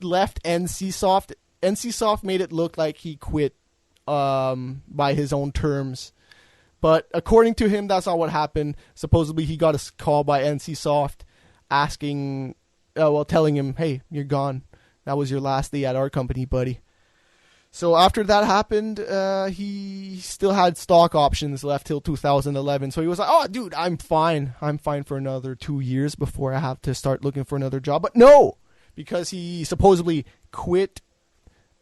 left NCSoft, NCSoft made it look like he quit by his own terms. But according to him, that's not what happened. Supposedly, he got a call by NCSoft asking, telling him, "Hey, you're gone. That was your last day at our company, buddy." So after that happened, he still had stock options left till 2011. So he was like, "Oh, dude, I'm fine. I'm fine for another 2 years before I have to start looking for another job." But no, because he supposedly quit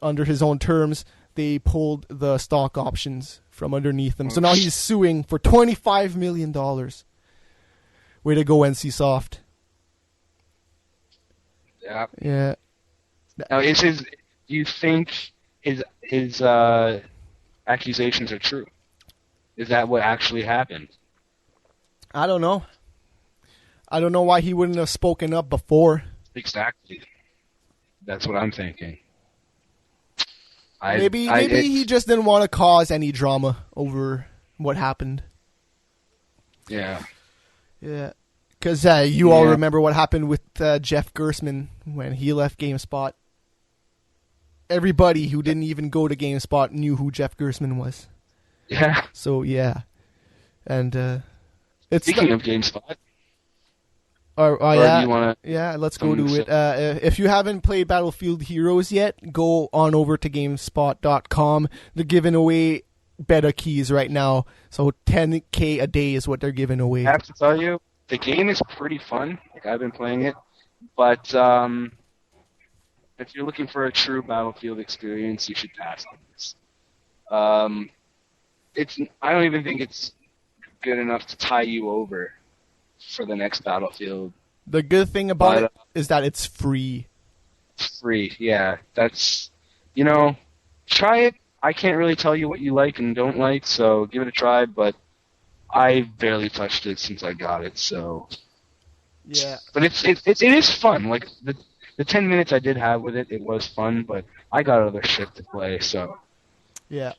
under his own terms, they pulled the stock options from underneath him. So now he's suing for $25 million. Way to go, NCSoft. Yeah. Yeah. Now, do you think his accusations are true? Is that what actually happened? I don't know. I don't know why he wouldn't have spoken up before. Exactly. That's what I'm thinking. Maybe he just didn't want to cause any drama over what happened. Yeah. Yeah. Because you all Yeah. remember what happened with Jeff Gersman when he left GameSpot. Everybody who didn't even go to GameSpot knew who Jeff Gersman was. Yeah. So, yeah. And it's... Speaking of GameSpot, Or do you want to... Yeah, let's go to it. If you haven't played Battlefield Heroes yet, go on over to GameSpot.com. They're giving away beta keys right now. So $10K a day is what they're giving away. I have to tell you, the game is pretty fun. Like, I've been playing it. But if you're looking for a true Battlefield experience, you should pass on this. I don't even think it's good enough to tie you over for the next Battlefield. The good thing about But, it is that it's free. It's free, yeah. That's, try it. I can't really tell you what you like and don't like, so give it a try, but I barely touched it since I got it, so... Yeah. But it is fun. Like, the 10 minutes I did have with it, it was fun, but I got other shit to play, so... Yeah,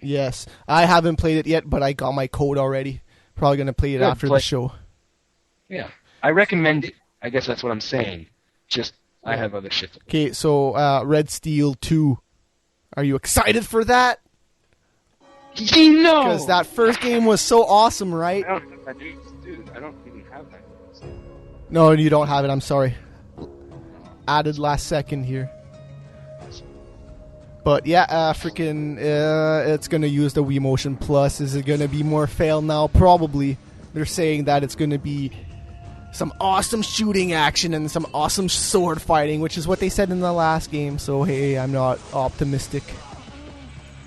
yes. I haven't played it yet, but I got my code already. Probably going to play it Good, after play. the show. Yeah. I recommend it. I guess that's what I'm saying. Just, I have other shit to play. Okay, so Red Steel 2. Are you excited for that? No! Because that first game was so awesome, right? I don't even have that. No, you don't have it. I'm sorry. Added last second here. But yeah, it's going to use the Wii Motion Plus. Is it going to be more fail now? Probably. They're saying that it's going to be some awesome shooting action and some awesome sword fighting, which is what they said in the last game. So hey, I'm not optimistic.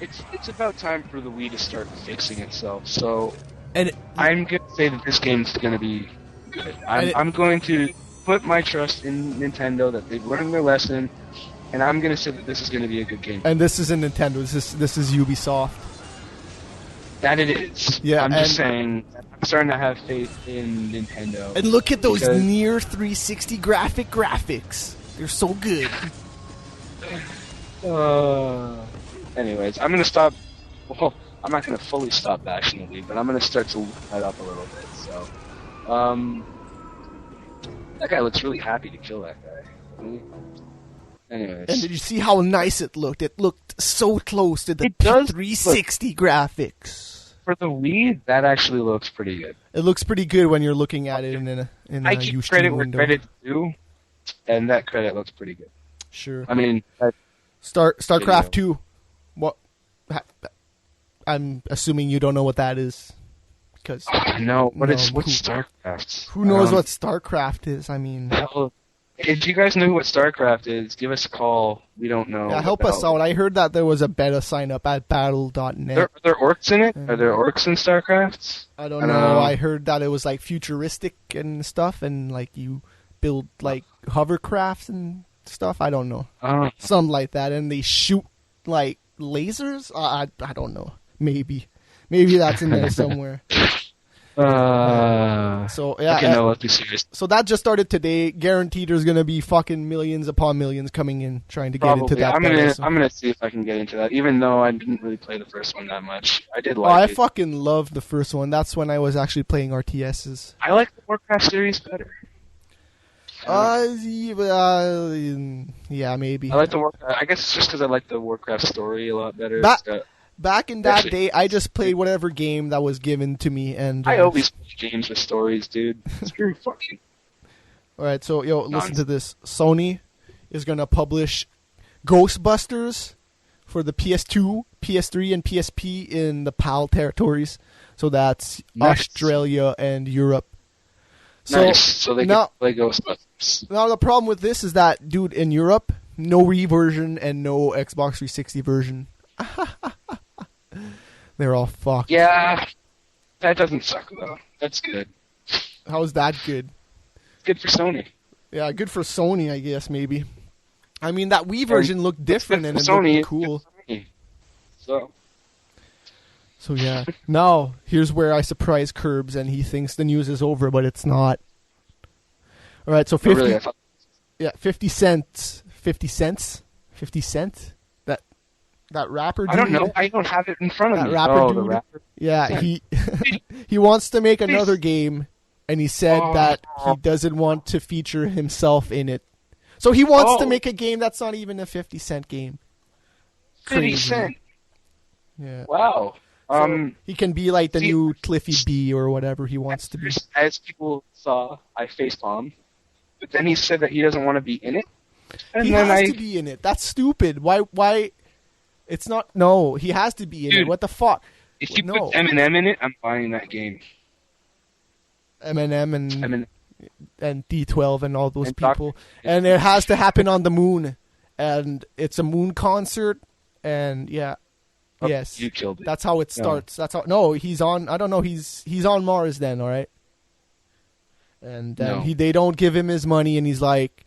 It's about time for the Wii to start fixing itself. So And I'm going to say that this game's going to be good. I'm going to put my trust in Nintendo that they've learned their lesson, and I'm gonna say that this is gonna be a good game. And this isn't Nintendo. This is Ubisoft. That it is. Yeah, I'm just saying. I'm starting to have faith in Nintendo. And look at those near 360 graphics. They're so good. Anyways, I'm gonna stop. Well, I'm not gonna fully stop bashing the League, but I'm gonna start to look that up a little bit. So, that guy looks really happy to kill that guy. Anyways, and did you see how nice it looked? It looked so close to the 360 graphics. For the Wii, that actually looks pretty good. It looks pretty good when you're looking at it in a I give credit where credit's due, and that credit looks pretty good. Sure. I mean, StarCraft 2. What? I'm assuming you don't know what that is, because no. What's StarCraft? Who knows what StarCraft is? I mean, if you guys know what StarCraft is, give us a call. We don't know. Yeah, help us out. I heard that there was a beta sign up at battle.net. Are there orcs in it? Are there orcs in StarCraft? I don't know. I heard that it was like futuristic and stuff, and like you build like hovercrafts and stuff. I don't know. Something like that, and they shoot like lasers. I don't know. Maybe that's in there somewhere. So yeah. Okay, no, let's be serious. So that just started today. Guaranteed, there's gonna be fucking millions upon millions coming in trying to get into that. I'm gonna see if I can get into that. Even though I didn't really play the first one that much, I did like it. I fucking loved the first one. That's when I was actually playing RTSs. I like the Warcraft series better. Yeah, maybe. I like the Warcraft. I guess it's just because I like the Warcraft story a lot better. Back in that day, I just played whatever game that was given to me, and I always play games with stories, dude. It's very fucking. All right, so listen to this. Sony is gonna publish Ghostbusters for the PS2, PS3, and PSP in the PAL territories. So that's Australia and Europe. So they can play Ghostbusters. Now the problem with this is that, dude, in Europe, no Wii version and no Xbox 360 version. They're all fucked. Yeah, that doesn't suck though. That's good. How's that good? Good for Sony. Yeah, good for Sony, I guess, maybe. I mean, that Wii version looked different and it looked cool. So yeah. Now, here's where I surprise Curbs and he thinks the news is over, but it's not. Alright, so 50 cents. 50 cents? 50 cent? That rapper dude. I don't know. I don't have it in front of me. That rapper dude. The rapper. Yeah, he wants to make another game, and he said that he doesn't want to feature himself in it. So he wants to make a game that's not even a 50 cent game. 50 cent. Yeah. Wow. So he can be like the new Cliffy B or whatever he wants to be. As people saw, I facepalmed. But then he said that he doesn't want to be in it. And he has to be in it. That's stupid. Why? It's not. No, he has to be in it. What the fuck? If you put Eminem in it, I'm buying that game. Eminem and D12 and all those people. And it has to happen on the moon. And it's a moon concert. And yeah. Yes. You killed it. That's how it starts. That's how. No, he's on. I don't know. He's on Mars then. All right. And they don't give him his money, and he's like,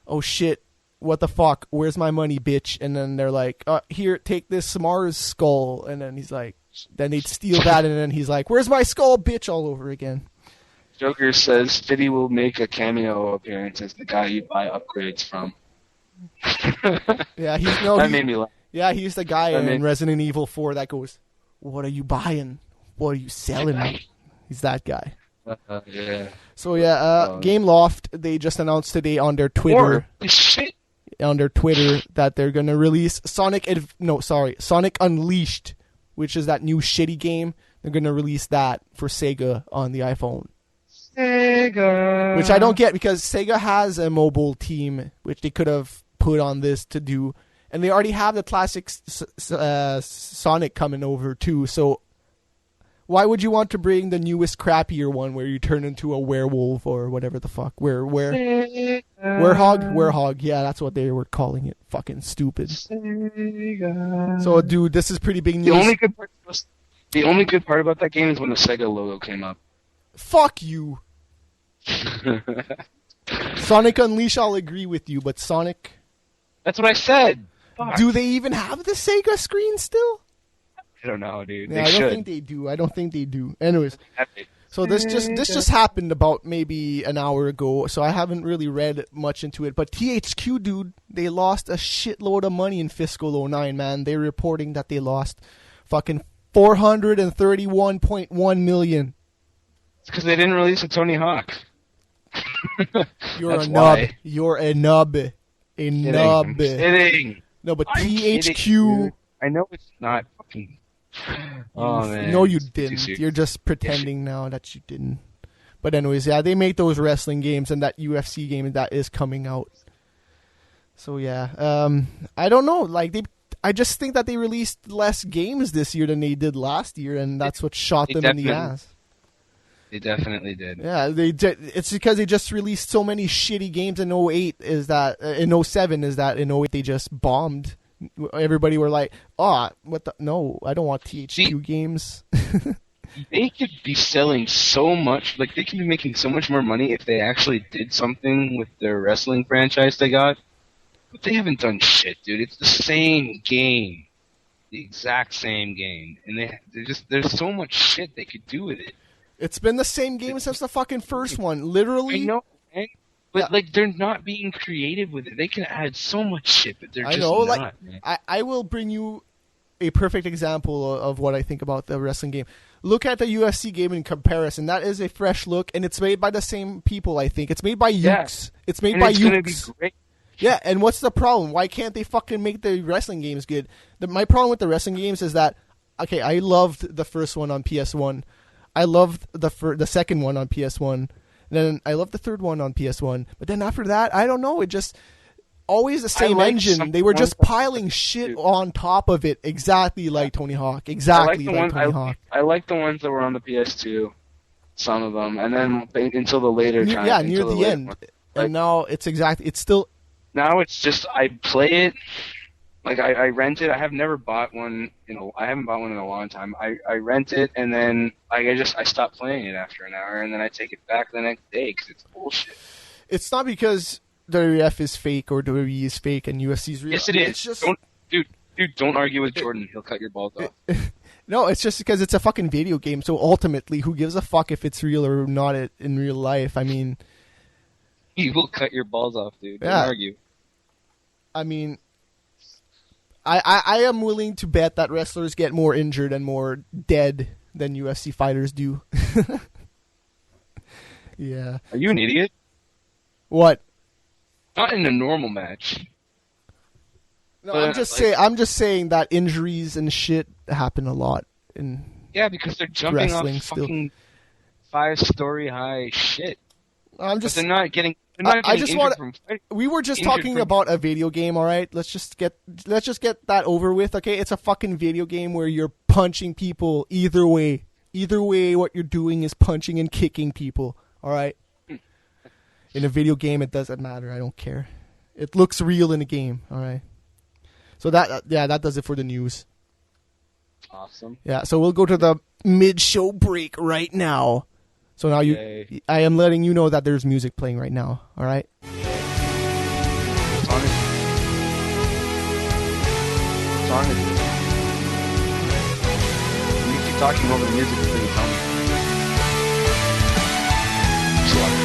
"Oh shit, what the fuck? Where's my money, bitch?" And then they're like, "Here, take this Mars skull." And then he's like, then they'd steal that, and then he's like, "Where's my skull, bitch?" All over again. Joker says Fiddy will make a cameo appearance as the guy you buy upgrades from. Yeah, that made me laugh. Yeah, he's the guy in Resident Evil 4 that goes, "What are you buying? What are you selling?" He's that guy. Yeah. So yeah, Gameloft, they just announced today on their Twitter, that they're gonna release Sonic Unleashed, which is that new shitty game. They're gonna release that for Sega on the iPhone. Sega. Which I don't get, because Sega has a mobile team which they could have put on this to do, and they already have the classic Sonic coming over too. So why would you want to bring the newest, crappier one where you turn into a werewolf or whatever the fuck? Werehog? Yeah, that's what they were calling it. Fucking stupid. So, dude, this is pretty big news. The only good part about that game is when the Sega logo came up. Fuck you. Sonic Unleashed, I'll agree with you, but Sonic... That's what I said. Fuck. Do they even have the Sega screen still? I don't know, dude. Yeah, They should. I don't think they do. Anyways, so this just happened about maybe an hour ago, so I haven't really read much into it. But THQ, dude, they lost a shitload of money in fiscal 09, man. They're reporting that they lost fucking $431.1 million. It's because they didn't release a Tony Hawk. You're That's a nub. why. You're a nub. A nub. I'm kidding. No, but I'm THQ... kidding, dude. I know it's not fucking... Oh, man. No, you It's too didn't. serious. You're just pretending now that you didn't. But anyways, yeah, they make those wrestling games and that UFC game that is coming out. So yeah, I don't know. Like I just think that they released less games this year than they did last year, and that's what shot them in the ass. They definitely did. Yeah, it's because they just released so many shitty games in 08 is that in 07 is that in 08 they just bombed. Everybody were like, "Oh, what the no, I don't want THQ games." They could be selling so much, like they could be making so much more money if they actually did something with their wrestling franchise they got. But they haven't done shit, dude. It's the same game. The exact same game. And there's so much shit they could do with it. It's been the same game since the fucking first one. Literally. I know, man. But like they're not being creative with it. They can add so much shit, but they're just not, man. I will bring you a perfect example of what I think about the wrestling game. Look at the UFC game in comparison. That is a fresh look, and it's made by the same people, I think. It's made by Ukes. It's made by Ukes. It's gonna be great. Yeah, and what's the problem? Why can't they fucking make the wrestling games good? My problem with the wrestling games is that, okay, I loved the first one on PS1. I loved the second one on PS1. And then I loved the third one on PS1. But then after that, I don't know. It just... Always the same engine. They were just piling shit on top of it, exactly like Tony Hawk. Exactly like Tony Hawk. I like the ones that were on the PS2, some of them, and then until the later time. Yeah, near the end. And now it's still... Now it's just, I play it, like I rent it. I have never bought one, I haven't bought one in a long time. I rent it, and then I stop playing it after an hour, and then I take it back the next day, because it's bullshit. It's not because... WWF is fake or WWE is fake and UFC is real. Yes, it is. It's just... Don't argue with Jordan. He'll cut your balls off. No, it's just because it's a fucking video game. So ultimately, who gives a fuck if it's real or not in real life? I mean... He will cut your balls off, dude. Don't argue. I mean... I am willing to bet that wrestlers get more injured and more dead than UFC fighters do. Yeah. Are you an idiot? What? Not in a normal match. No, I'm just saying that injuries and shit happen a lot in because they're jumping off fucking 5-story high shit. But they're not getting injured from fighting. We were just talking about a video game, all right? Let's just get that over with, okay? It's a fucking video game where you're punching people either way. Either way, what you're doing is punching and kicking people, all right? In a video game, it doesn't matter. I don't care. It looks real in a game. All right. So that does it for the news. Awesome. Yeah. So we'll go to the mid-show break right now. So now I am letting you know that there's music playing right now. All right. Song is it? You keep talking over the music until you tell me. Select.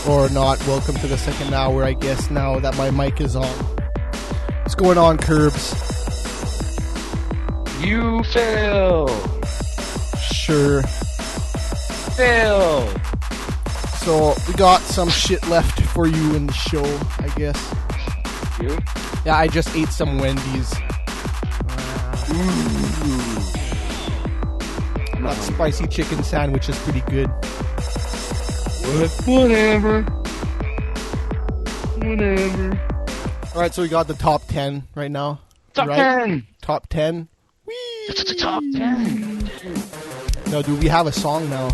Or not. Welcome to the second hour, I guess, now that my mic is on. What's going on, Curbs? You fail. Sure. Fail. So, we got some shit left for you in the show, I guess. You? Yeah, I just ate some Wendy's. That spicy chicken sandwich is pretty good. Whatever. Alright, so we got the top 10 right now. Top right? 10. Top 10. Whee! It's the top 10. No, dude, we have a song now.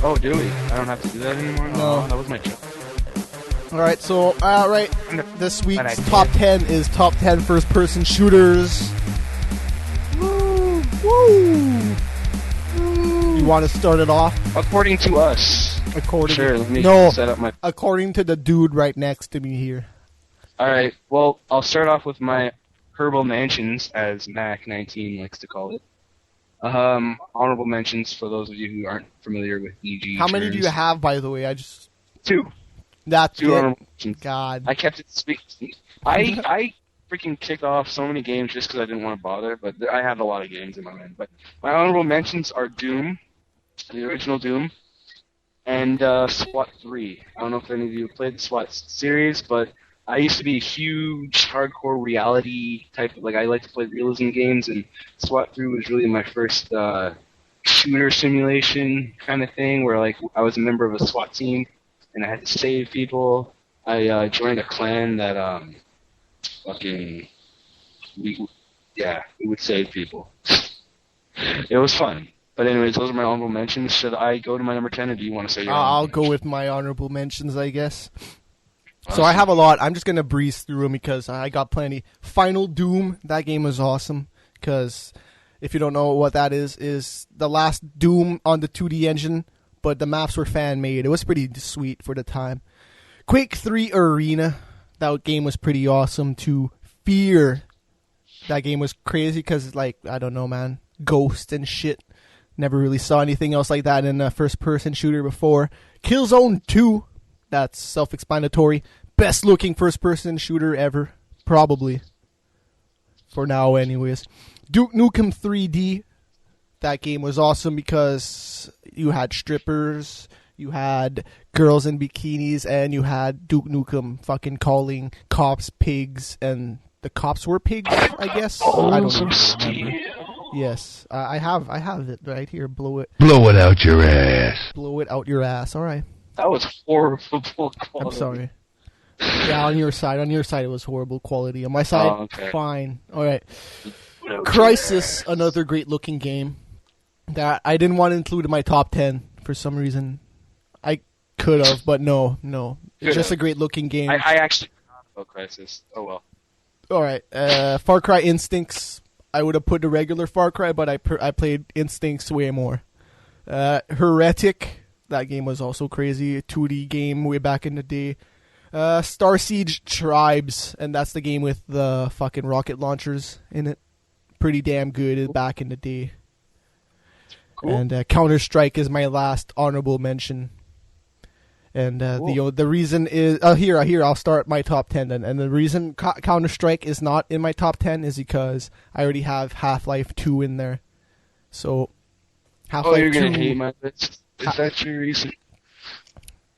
Oh, do we? I don't have to do that anymore? No. Oh, that was my joke. Alright, so, this week's top 10 is top 10 first-person shooters. Woo! Woo! You want to start it off? According to us. Sure, let me set up my... According to the dude right next to me here. Alright, well, I'll start off with my herbal mentions, as Mac19 likes to call it. Honorable mentions for those of you who aren't familiar with EG How many do you have, by the way? Two. That's Two it? honorable mentions. God. I kept it I freaking kicked off so many games just because I didn't want to bother, but I have a lot of games in my mind. But my honorable mentions are Doom, the original Doom, and SWAT 3. I don't know if any of you played the SWAT series, but I used to be a huge hardcore reality type of, I like to play realism games, and SWAT 3 was really my first shooter simulation kind of thing, where I was a member of a SWAT team, and I had to save people. I joined a clan that we would save people. It was fun. But anyways, those are my honorable mentions. Should I go to my number 10, or do you want to say your I'll go with my honorable mentions, I guess. So I have a lot. I'm just going to breeze through them because I got plenty. Final Doom, that game was awesome. Because if you don't know what that is the last Doom on the 2D engine, but the maps were fan-made. It was pretty sweet for the time. Quake 3 Arena, that game was pretty awesome too. Fear, that game was crazy because, I don't know, man. Ghost and shit. Never really saw anything else like that in a first-person shooter before. Killzone 2, that's self-explanatory. Best-looking first-person shooter ever. Probably. For now, anyways. Duke Nukem 3D, that game was awesome because you had strippers, you had girls in bikinis, and you had Duke Nukem fucking calling cops pigs, and the cops were pigs, I guess? I don't remember. Yes, I have it right here. Blow it out your ass. Blow it out your ass. All right. That was horrible quality. I'm sorry. Yeah, on your side it was horrible quality. On my side, fine. All right. Crisis, another great-looking game that I didn't want to include in my top 10 for some reason. I could have, but no. It's just a great-looking game. I actually forgot about Crisis. Oh well. All right. Far Cry Instincts. I would have put the regular Far Cry, but I played Instincts way more. Heretic, that game was also crazy. A 2D game way back in the day. Star Siege Tribes, and that's the game with the fucking rocket launchers in it. Pretty damn good back in the day. Cool. And Counter-Strike is my last honorable mention. And cool. the reason is... Here, I'll start my top 10 then. And the reason Counter-Strike is not in my top 10 is because I already have Half-Life 2 in there. So, Half-Life 2... you're going to hate my list. Is that your reason?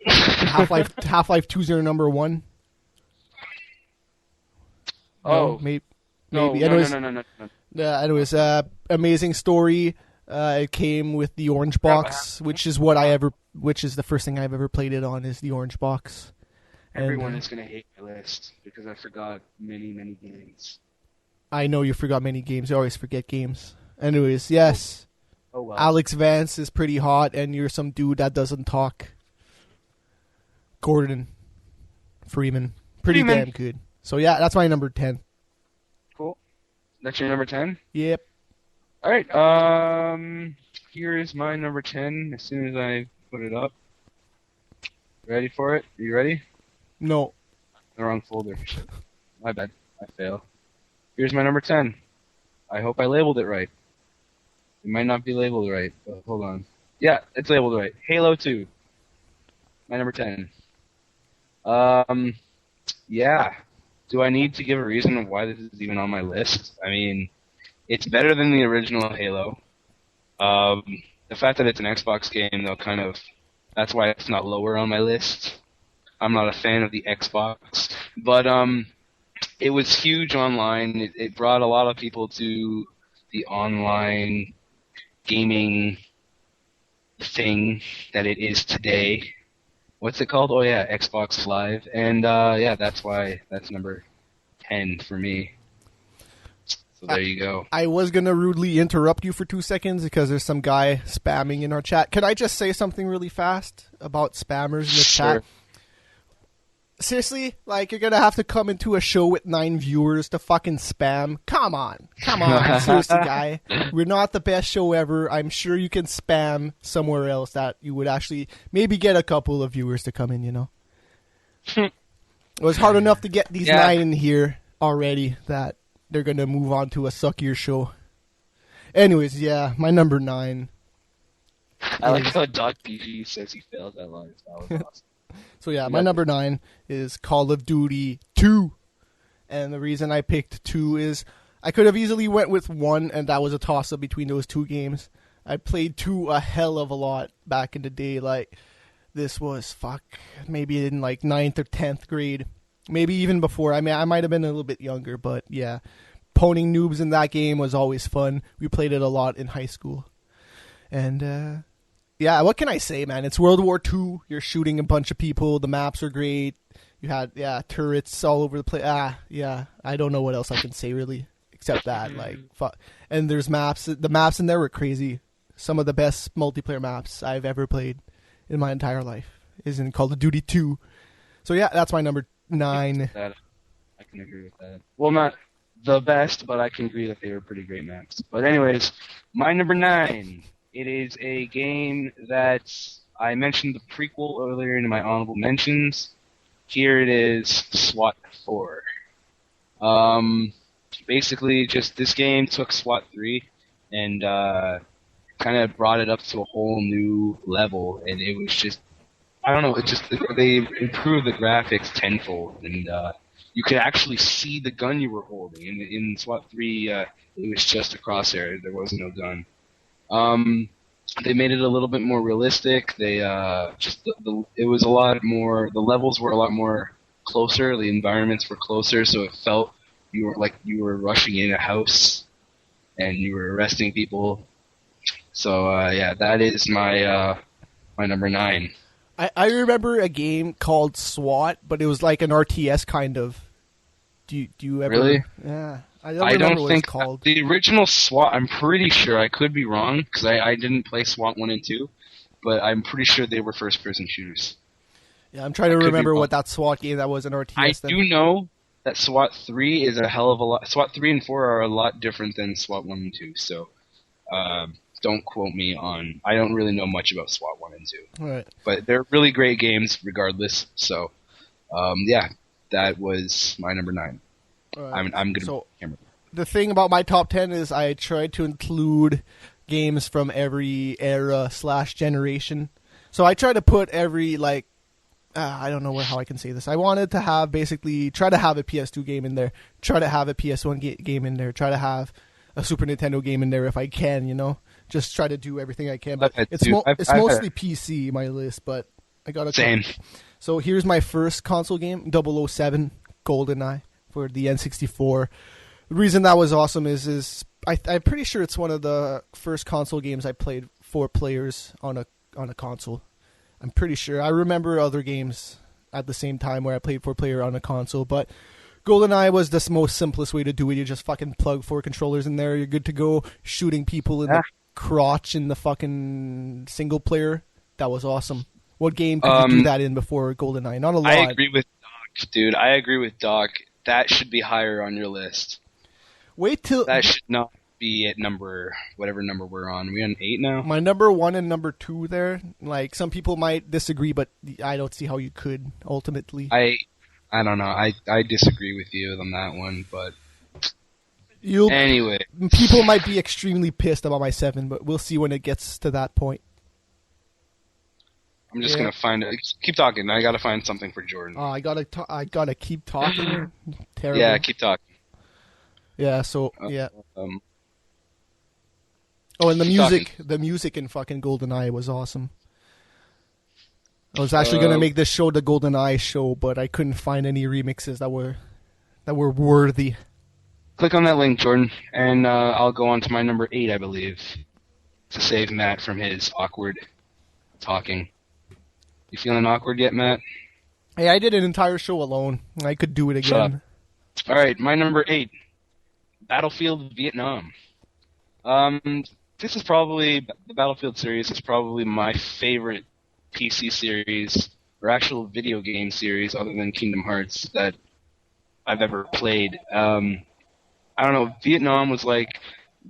Half-Life 2 is your number 1? Oh. Maybe. No. Anyways, amazing story. It came with the orange box, which is the first thing I've ever played it on, is the orange box. Everyone is going to hate my list because I forgot many, many games. I know you forgot many games. You always forget games. Anyways, yes. Oh well. Alex Vance is pretty hot, and you're some dude that doesn't talk. Gordon Freeman. Pretty damn good. So yeah, that's my number 10. Cool. That's your number 10? Yep. Alright, here is my number 10 as soon as I put it up. Ready for it? Are you ready? No. The wrong folder. My bad. I fail. Here's my number 10. I hope I labeled it right. It might not be labeled right, but hold on. Yeah, it's labeled right. Halo 2. My number 10. Yeah. Do I need to give a reason of why this is even on my list? I mean, it's better than the original Halo. The fact that it's an Xbox game, though, that's why it's not lower on my list. I'm not a fan of the Xbox. But, it was huge online. It brought a lot of people to the online gaming thing that it is today. What's it called? Oh yeah, Xbox Live. And yeah, that's why that's number 10 for me. So there you go. I was going to rudely interrupt you for 2 seconds because there's some guy spamming in our chat. Can I just say something really fast about spammers in the chat? Seriously, like, you're going to have to come into a show with 9 viewers to fucking spam? Come on. Seriously, guy. We're not the best show ever. I'm sure you can spam somewhere else that you would actually maybe get a couple of viewers to come in, you know? It was hard enough to get these 9 in here already that they're going to move on to a suckier show. Anyways, yeah, my number 9. I like how Doc PG says he failed that line. That was awesome. So yeah, my number 9 is Call of Duty 2. And the reason I picked 2 is I could have easily went with 1, and that was a toss-up between those 2 games. I played 2 a hell of a lot back in the day. Like, this was, maybe in like 9th or 10th grade. Maybe even before. I mean, I might have been a little bit younger, but yeah. Poning noobs in that game was always fun. We played it a lot in high school. And, yeah, what can I say, man? It's World War II. You're shooting a bunch of people. The maps are great. You had, turrets all over the place. Yeah. I don't know what else I can say, really, except that. And there's maps. The maps in there were crazy. Some of the best multiplayer maps I've ever played in my entire life is in Call of Duty 2. So, yeah, that's my number 9. I can agree with that. Well, not the best, but I can agree that they were pretty great maps. But anyways, my number 9... It is a game that I mentioned the prequel earlier in my honorable mentions. Here it is, SWAT 4. Basically, just this game took SWAT 3 and kind of brought it up to a whole new level. And it was just, I don't know, they improved the graphics tenfold. And you could actually see the gun you were holding. In SWAT 3, it was just a crosshair. There was no gun. They made it a little bit more realistic. They it was a lot more. The levels were a lot more closer. The environments were closer, so it felt you were rushing in a house and you were arresting people. So yeah, that is my my number 9. I remember a game called SWAT, but it was like an RTS kind of. Do you ever? Really? Yeah. I don't think it's called. The original SWAT, I'm pretty sure, I could be wrong, because I didn't play SWAT 1 and 2, but I'm pretty sure they were first-person shooters. Yeah, I'm trying to remember what that SWAT game that was an RTS. I do know that SWAT 3 is a hell of a lot. SWAT 3 and 4 are a lot different than SWAT 1 and 2, so don't quote me on... I don't really know much about SWAT 1 and 2. Right. But they're really great games regardless, so yeah, that was my number 9. I'm going to camera. The thing about my top 10 is I tried to include games from every era / generation. So I try to put every, I don't know how I can say this. I wanted to have try to have a PS2 game in there, try to have a PS1 game in there, try to have a Super Nintendo game in there if I can, you know? Just try to do everything I can. But it's mostly PC, my list, but I got to... Same. So here's my first console game, 007 GoldenEye. For the N64. The reason that was awesome is I'm pretty sure it's one of the first console games I played 4 players on a console. I'm pretty sure. I remember other games at the same time where I played 4 player on a console, but GoldenEye was the most simplest way to do it. You just fucking plug 4 controllers in there. You're good to go. Shooting people in the crotch in the fucking single player. That was awesome. What game could you do that in before GoldenEye? Not a lot. I agree with Doc, dude. I agree with Doc. That should be higher on your list. Wait till... That should not be at whatever number we're on. Are we on 8 now? My number 1 and number 2 there. Like, some people might disagree, but I don't see how you could, ultimately. I don't know. I disagree with you on that one, but... Anyway. People might be extremely pissed about my 7, but we'll see when it gets to that point. I'm just gonna find it. Keep talking. I gotta find something for Jordan. Oh, I gotta keep talking. Terrible. Yeah, keep talking. Yeah. So yeah. Um, Oh, and keep talking. the music in fucking GoldenEye was awesome. I was actually gonna make this show the GoldenEye show, but I couldn't find any remixes that were worthy. Click on that link, Jordan, and I'll go on to my number 8, I believe, to save Matt from his awkward talking. You feeling awkward yet, Matt? Hey, I did an entire show alone. I could do it Shut again. All right, my number 8, Battlefield Vietnam. This is probably the Battlefield series is probably my favorite PC series or actual video game series other than Kingdom Hearts that I've ever played. I don't know. Vietnam was like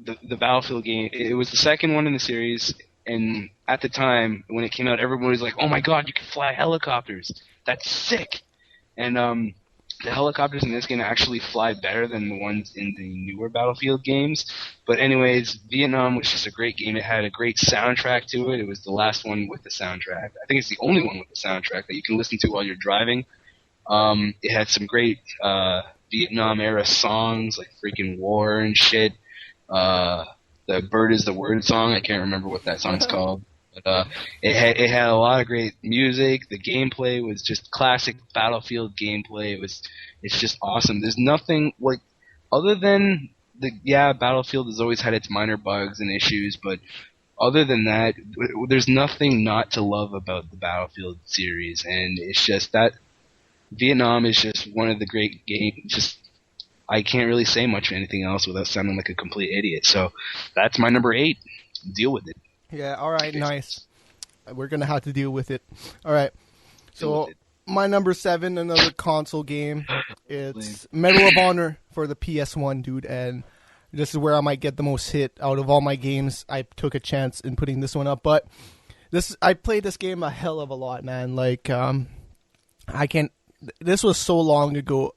the Battlefield game. It was the second one in the series, and at the time when it came out, everyone was like, "Oh my God, you can fly helicopters! That's sick!" And the helicopters in this game actually fly better than the ones in the newer Battlefield games. But anyways, Vietnam was just a great game. It had a great soundtrack to it. It was the last one with the soundtrack. I think it's the only one with the soundtrack that you can listen to while you're driving. It had some great Vietnam-era songs like freaking War and shit. The Bird is the Word song. I can't remember what that song's called. But it had a lot of great music. The gameplay was just classic Battlefield gameplay. It's just awesome. There's nothing like other than Battlefield has always had its minor bugs and issues, but other than that, there's nothing not to love about the Battlefield series. And it's just that Vietnam is just one of the great games. Just I can't really say much of anything else without sounding like a complete idiot. So that's my number 8. Deal with it. Yeah, all right, nice. We're going to have to deal with it. All right. So my number 7, another console game. It's Medal of Honor for the PS1, dude. And this is where I might get the most hit out of all my games. I took a chance in putting this one up. But I played this game a hell of a lot, man. Like, this was so long ago.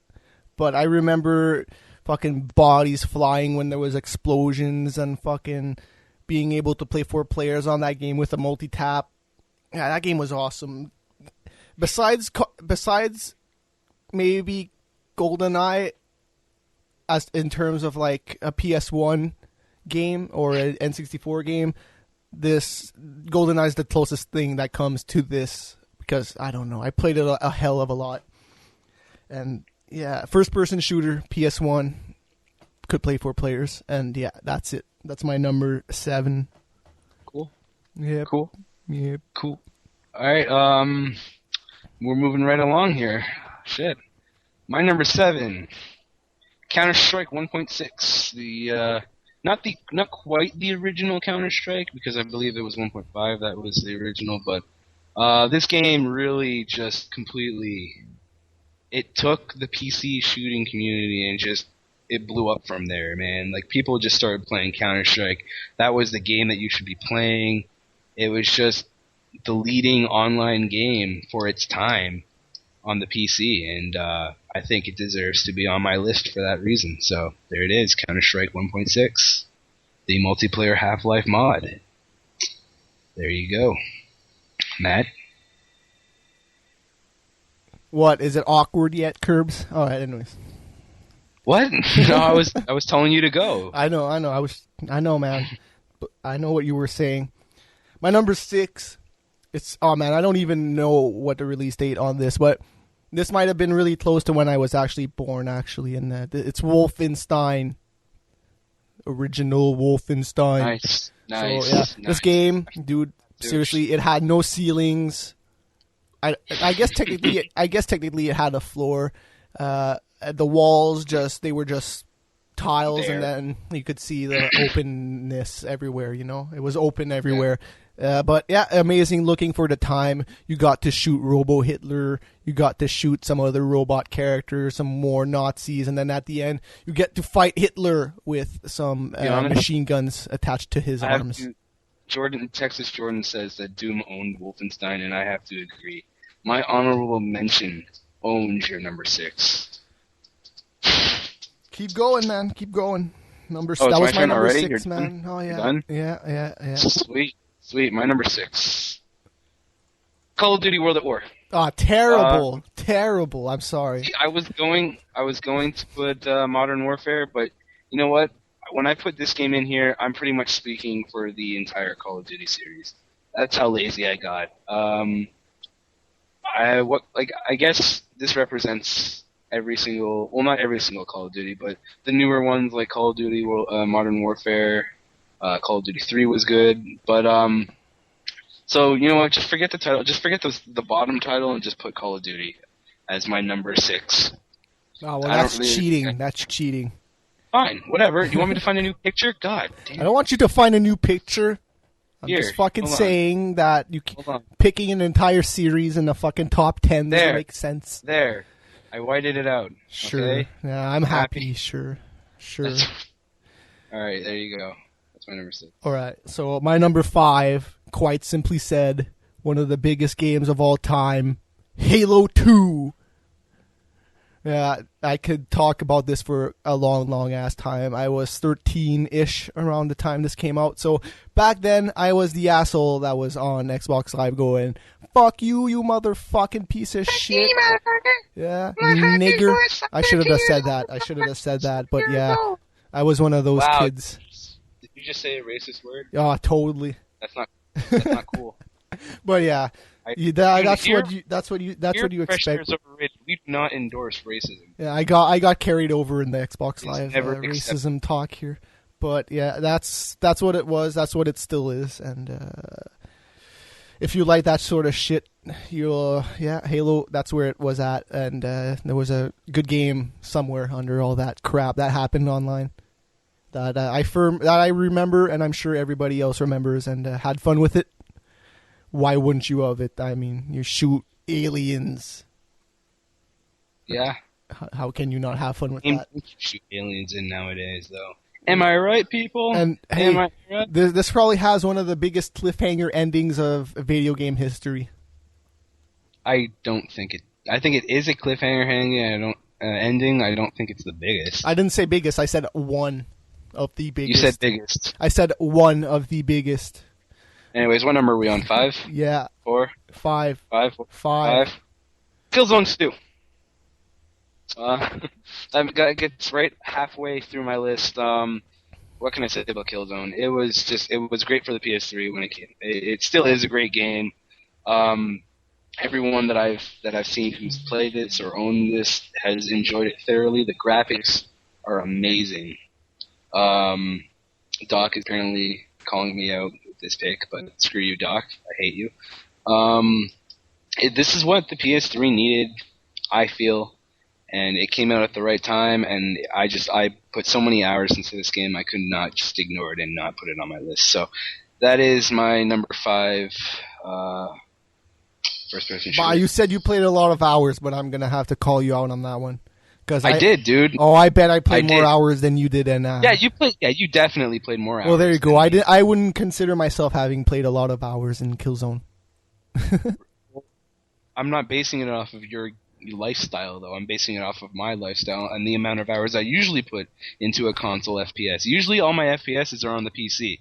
But I remember fucking bodies flying when there was explosions and fucking being able to play 4 players on that game with a multi-tap. Yeah, that game was awesome. Besides maybe GoldenEye, as in terms of like a PS1 game or an N64 game, this GoldenEye is the closest thing that comes to this because I don't know. I played it a hell of a lot, and yeah, first-person shooter PS1 could play 4 players, and yeah, that's it. That's my number 7. Cool. Yeah. Cool. Yeah. Cool. All right. We're moving right along here. Shit. My number 7, Counter-Strike 1.6. The not quite the original Counter-Strike because I believe it was 1.5 that was the original, but this game really just completely it took the PC shooting community and just it blew up from there, man. Like, people just started playing Counter-Strike. That was the game that you should be playing. It was just the leading online game for its time on the PC, and I think it deserves to be on my list for that reason. So, there it is, Counter-Strike 1.6, the multiplayer Half-Life mod. There you go. Matt? What, is it awkward yet, Curbs? All right, anyways. What? No, I was telling you to go. I know, man. But I know what you were saying. My number 6, I don't even know what the release date on this, but this might have been really close to when I was actually born, actually, and it's Wolfenstein. Original Wolfenstein. Nice. So, yeah, nice. this game, dude, seriously, it had no ceilings. I guess technically it had a floor. The walls they were just tiles, There. and then you could see the openness everywhere. You know, it was open everywhere. Yeah. But yeah, amazing looking for the time. You got to shoot Robo Hitler. You got to shoot some other robot characters, some more Nazis, and then at the end you get to fight Hitler with some machine guns attached to his arms. Texas Jordan says that Doom owned Wolfenstein, and I have to agree. My honorable mention owns your number 6. Keep going, man. Keep going. That was my my turn number already? 6, You're man. done? Oh yeah. Done? Yeah. Sweet. My number 6. Call of Duty World at War. Ah, terrible, terrible. I'm sorry. See, I was going to put Modern Warfare, but you know what? When I put this game in here, I'm pretty much speaking for the entire Call of Duty series. That's how lazy I got. I guess this represents every single, well, not every single Call of Duty, but the newer ones like Call of Duty Modern Warfare, Call of Duty 3 was good, but so you know what? Just forget the title. Just forget the bottom title and just put Call of Duty as my number 6. Oh, well, that's cheating. That's cheating. Fine, whatever. You want me to find a new picture? God damn. I don't want you to find a new picture. I'm Here, just fucking saying that picking an entire series in the fucking top 10 doesn't make sense. There. I whited it out. Sure. Okay? Yeah, I'm happy. Sure. All right, there you go. That's my number 6. All right. So my number 5, quite simply said, one of the biggest games of all time, Halo 2. Yeah, I could talk about this for a long, long ass time. I was 13-ish around the time this came out. So back then, I was the asshole that was on Xbox Live going, "Fuck you, you motherfucking piece of shit." Yeah, nigger. I should have said that. But yeah, I was one of those kids. Did you just say a racist word? Oh, totally. That's not cool. But yeah. That's what you expect. We do not endorse racism. Yeah, I got carried over in the Xbox Live racism talk here, but yeah, that's what it was. That's what it still is. And if you like that sort of shit, Halo. That's where it was at. And there was a good game somewhere under all that crap that happened online that I remember, and I'm sure everybody else remembers, and had fun with it. Why wouldn't you of it? I mean, you shoot aliens. Yeah. How can you not have fun with that? You shoot aliens in nowadays, though. Am I right, people? And hey, am I right? This probably has one of the biggest cliffhanger endings of video game history. I don't think it. I think it is a cliffhanger ending. I don't think it's the biggest. I didn't say biggest. I said one of the biggest. You said biggest. I said one of the biggest. Anyways, what number are we on? 5? Yeah. 4? 5. 5? 5. Killzone 2. That gets right halfway through my list. What can I say about Killzone? It was great for the PS3 when it came. It still is a great game. Everyone that I've seen who's played this or owned this has enjoyed it thoroughly. The graphics are amazing. Doc is apparently calling me out with this pick, but screw you, Doc. I hate you. This is what the PS3 needed, I feel, and it came out at the right time, and I put so many hours into this game, I could not just ignore it and not put it on my list. So that is my number 5 first-person shooter. Bah, you said you played a lot of hours, but I'm going to have to call you out on that one. I did, dude. Oh, I bet I played more hours than you did. And you definitely played more hours. Well, there you go. I wouldn't consider myself having played a lot of hours in Killzone. I'm not basing it off of your lifestyle, though. I'm basing it off of my lifestyle and the amount of hours I usually put into a console FPS. Usually all my FPSs are on the PC.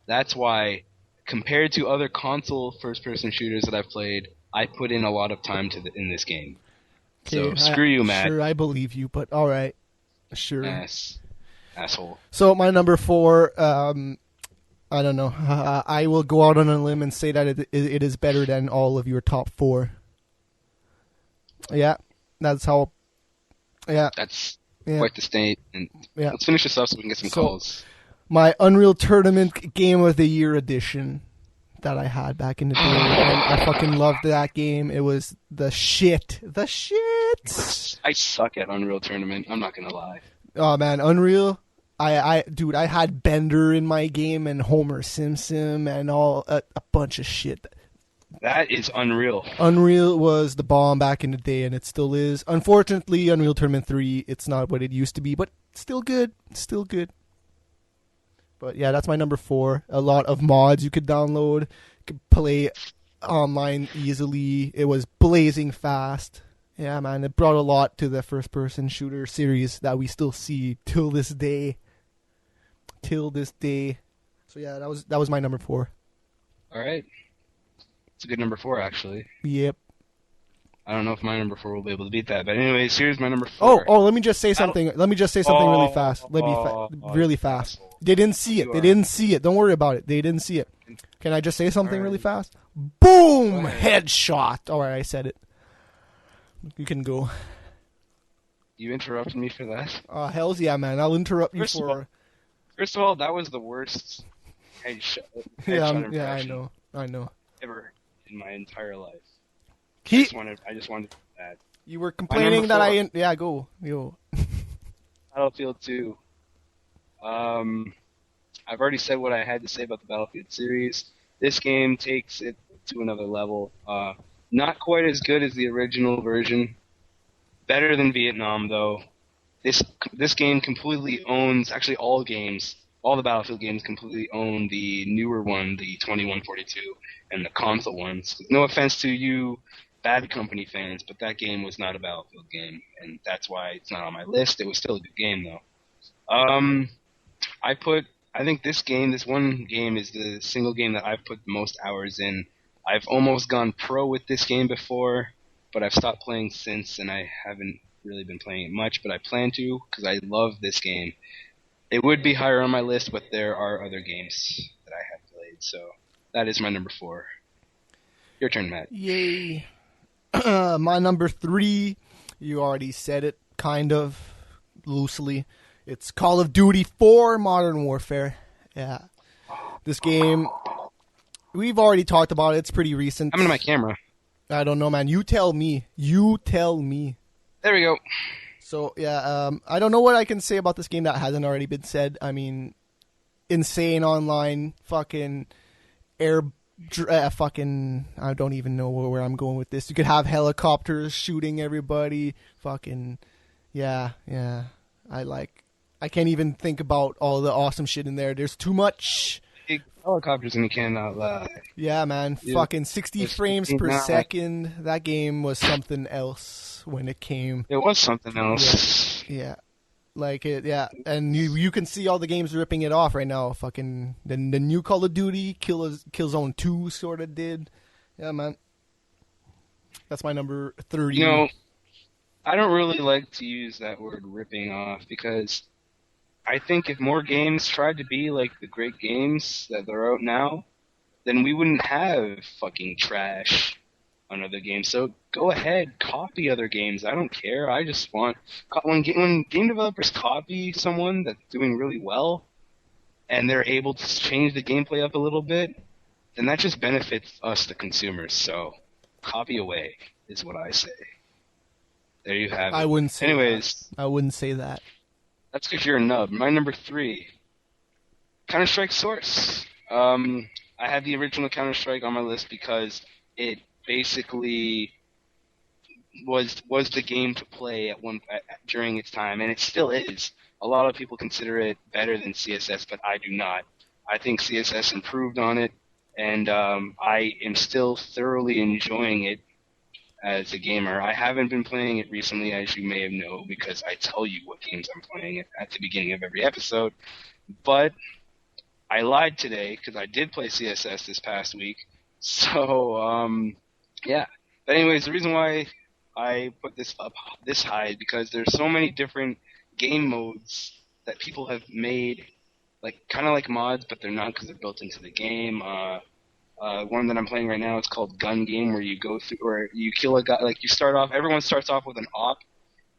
That's why, compared to other console first-person shooters that I've played, I put in a lot of time in this game. So, screw you, Matt. Sure, I believe you, but alright. Sure. Yes. Asshole. So, my number 4, I don't know. I will go out on a limb and say that it is better than all of your top 4. Yeah, that's how... Yeah. That's quite the statement. Yeah. Let's finish this up so we can get some calls. My Unreal Tournament Game of the Year edition that I had back in the day. I fucking loved that game. It was the shit. The shit. I suck at Unreal Tournament. I'm not gonna lie. Oh man, Unreal. I had Bender in my game and Homer Simpson and all a bunch of shit. That is Unreal. Unreal was the bomb back in the day, and it still is. Unfortunately, Unreal Tournament 3, it's not what it used to be, but still good. Still good. But yeah, that's my number 4. A lot of mods you could download. You could play online easily. It was blazing fast. Yeah, man, it brought a lot to the first-person shooter series that we still see till this day. Till this day. So yeah, that was my number 4. All right. It's a good number 4, actually. Yep. I don't know if my number 4 will be able to beat that, but anyways, here's my number 4. Oh, let me just say something. Let me just say something really fast. Really fast. Asshole. They didn't see it. You They are- didn't see it. Don't worry about it. They didn't see it. Can I just say something really fast? Boom! Headshot. All right, I said it. You can go. You interrupted me for that. Hell's yeah, man. I'll interrupt you First of for... First of all, that was the worst headshot Yeah, impression I know. ever in my entire life. He... I just wanted that. You were complaining that number 4. Yeah, go. Yo. Battlefield 2. I've already said what I had to say about the Battlefield series. This game takes it to another level. Not quite as good as the original version. Better than Vietnam, though. This game completely owns, actually all the Battlefield games completely own the newer one, the 2142, and the console ones. No offense to you Bad Company fans, but that game was not a Battlefield game, and that's why it's not on my list. It was still a good game, though. I think this one game is the single game that I've put the most hours in. I've almost gone pro with this game before, but I've stopped playing since, and I haven't really been playing it much, but I plan to because I love this game. It would be higher on my list, but there are other games that I have played, so that is my number 4. Your turn, Matt. Yay. My number 3, you already said it, kind of, loosely. It's Call of Duty 4 Modern Warfare. Yeah. This game, we've already talked about it. It's pretty recent. I'm into my camera. I don't know, man. You tell me. There we go. So, yeah, I don't know what I can say about this game that hasn't already been said. I mean, insane online, fucking I don't even know where I'm going with this. You could have helicopters shooting everybody. Fucking, yeah. I can't even think about all the awesome shit in there. There's too much. Helicopters and you cannot lie. Yeah, man. Yeah. Fucking 60 frames per second. That game was something else when it came. It was something else. Yeah. Like it, yeah. And you can see all the games ripping it off right now. Fucking the new Call of Duty, Killzone 2 sort of did. Yeah, man. That's my number 30. You know, I don't really like to use that word ripping off because I think if more games tried to be like the great games that are out now, then we wouldn't have fucking trash on other games. So go ahead, copy other games. I don't care. I just want when game developers copy someone that's doing really well, and they're able to change the gameplay up a little bit, then that just benefits us, the consumers. So copy away is what I say. There you have it. I wouldn't say. Anyways, that. I wouldn't say that. That's because you're a nub. My number 3, Counter-Strike Source. I have the original Counter-Strike on my list because it basically was the game to play during its time, and it still is. A lot of people consider it better than CSS, but I do not. I think CSS improved on it, and I am still thoroughly enjoying it as a gamer. I haven't been playing it recently, as you may have known, because I tell you what games I'm playing at the beginning of every episode. But I lied today because I did play CSS this past week. So, yeah. But anyways, the reason why I put this up this high is because there's so many different game modes that people have made, like kind of like mods, but they're not because they're built into the game. One that I'm playing right now is called Gun Game, where you go through, or you kill a guy. Like everyone starts off with an op,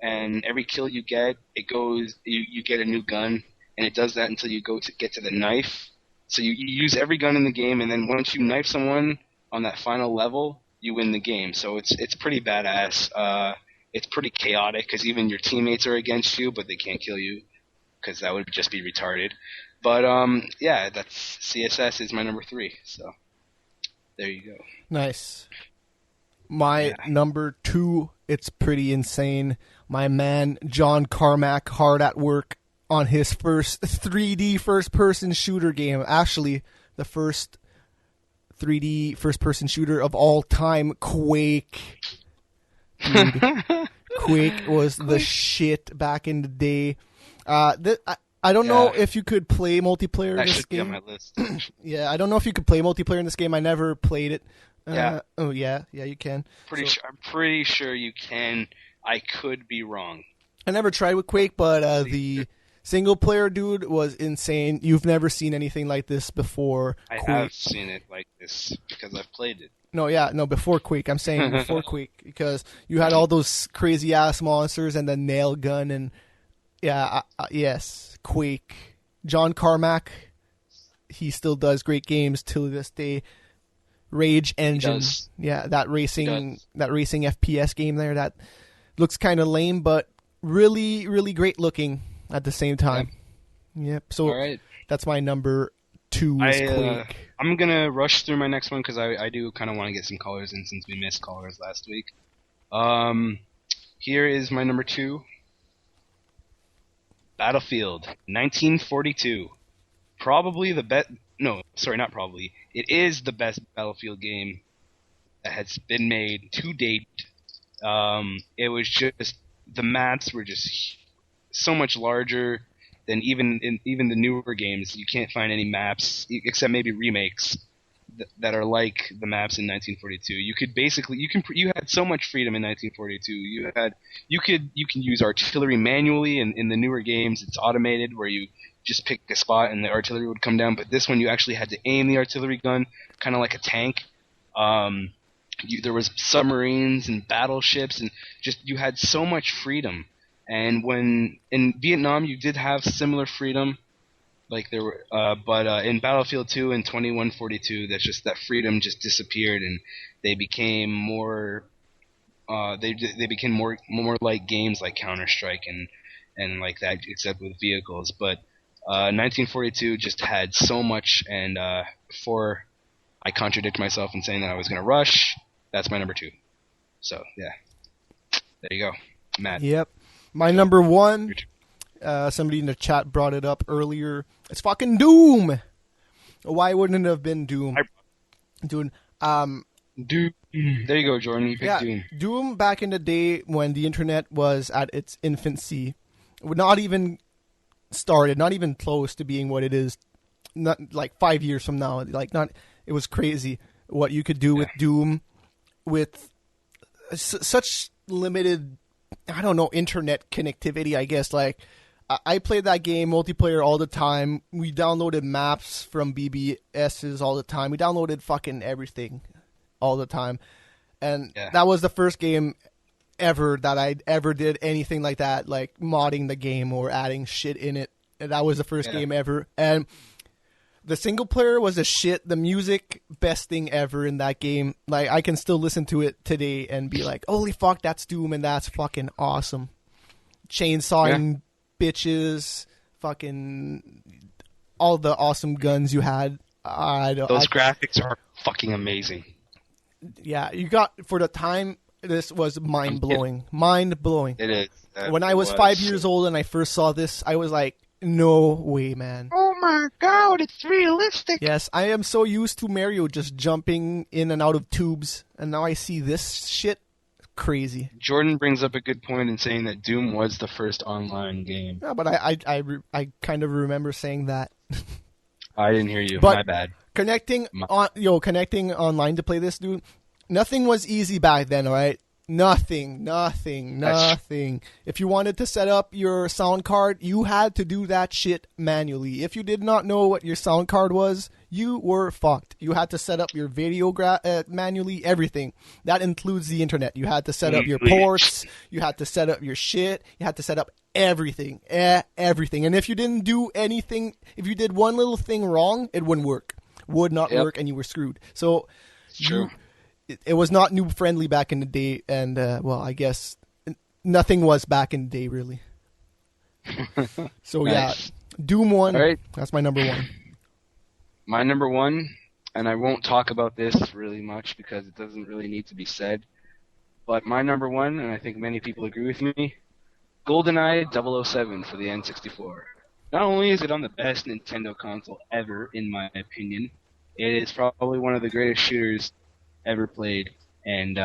and every kill you get, you get a new gun, and it does that until you get to the knife. So you use every gun in the game, and then once you knife someone on that final level, you win the game. So it's pretty badass. It's pretty chaotic because even your teammates are against you, but they can't kill you because that would just be retarded. But yeah, that's CSS is my number 3. So. There you go. Nice. My number 2, it's pretty insane. My man, John Carmack, hard at work on his first 3D first-person shooter game. Actually, the first 3D first-person shooter of all time, Quake. Dude, Quake was the shit back in the day. I don't know if you could play multiplayer in this game. That should be on my list. Yeah, I don't know if you could play multiplayer in this game. I never played it, Yeah. Oh yeah, you can. I'm pretty sure you can. I could be wrong. I never tried with Quake, but the single player dude was insane. You've never seen anything like this before. I Quake. have seen it like this because I've played it. No, before Quake. I'm saying before Quake because you had all those crazy ass monsters and the nail gun and yes, Quake. John Carmack, he still does great games till this day. Rage Engine, that racing FPS game there that looks kind of lame, but really, really great looking at the same time. Yep. So right. That's my number 2 is Quake. I'm gonna rush through my next one because I do kind of want to get some callers in since we missed callers last week. Here is my number 2. Battlefield 1942. Probably the best. No, sorry, not probably. It is the best Battlefield game that has been made to date. It was just the maps were just so much larger than even the newer games. You can't find any maps except maybe remakes that are like the maps in 1942. You had so much freedom in 1942. You can use artillery manually, and in the newer games it's automated where you just pick a spot and the artillery would come down. But this one you actually had to aim the artillery gun, kind of like a tank. There was submarines and battleships, and just you had so much freedom. And when in Vietnam you did have similar freedom, like there were, but in Battlefield 2 and 2142, that freedom just disappeared, and they became more. They became more like games like Counter-Strike and like that, except with vehicles. But 1942 just had so much, and before I contradict myself in saying that I was going to rush, that's my number 2. So yeah, there you go, Matt. Yep, my number 1. Somebody in the chat brought it up earlier. It's fucking Doom. Why wouldn't it have been Doom? Doom. Doom. There you go, Jordan. You picked Doom. Doom back in the day when the internet was at its infancy, not even started, not even close to being what it is. Not like 5 years from now. It was crazy what you could do with Doom, with such limited, I don't know, internet connectivity. I guess I played that game multiplayer all the time. We downloaded maps from BBSs all the time. We downloaded fucking everything all the time. And that was the first game ever that I ever did anything like that, like modding the game or adding shit in it. And that was the first game ever. And the single player was a shit. The music, best thing ever in that game. Like, I can still listen to it today and be like, holy fuck, that's Doom and that's fucking awesome. Chainsawing bitches, fucking all the awesome guns you had. Those graphics are fucking amazing. Yeah, you got, for the time, this was mind-blowing. Mind-blowing. It is. When I was 5 years old and I first saw this, I was like, no way, man. Oh my god, it's realistic. Yes, I am so used to Mario just jumping in and out of tubes, and now I see this shit. Crazy. Jordan brings up a good point in saying that Doom was the first online game. Yeah, but I kind of remember saying that. I didn't hear you. But my bad. Connecting online to play this, dude. Nothing was easy back then, all right? Nothing. If you wanted to set up your sound card, you had to do that shit manually. If you did not know what your sound card was, you were fucked. You had to set up your video manually, everything. That includes the internet. You had to set up your ports. You had to set up your shit. You had to set up everything. Everything. And if you didn't do anything, if you did one little thing wrong, it wouldn't work. Would not work, and you were screwed. So it was not noob friendly back in the day, and well, I guess nothing was back in the day really. So nice. Yeah, Doom 1. Right. That's my number 1. My number 1, and I won't talk about this really much because it doesn't really need to be said, but my number 1, and I think many people agree with me, GoldenEye 007 for the N64. Not only is it on the best Nintendo console ever, in my opinion, it is probably one of the greatest shooters ever played, and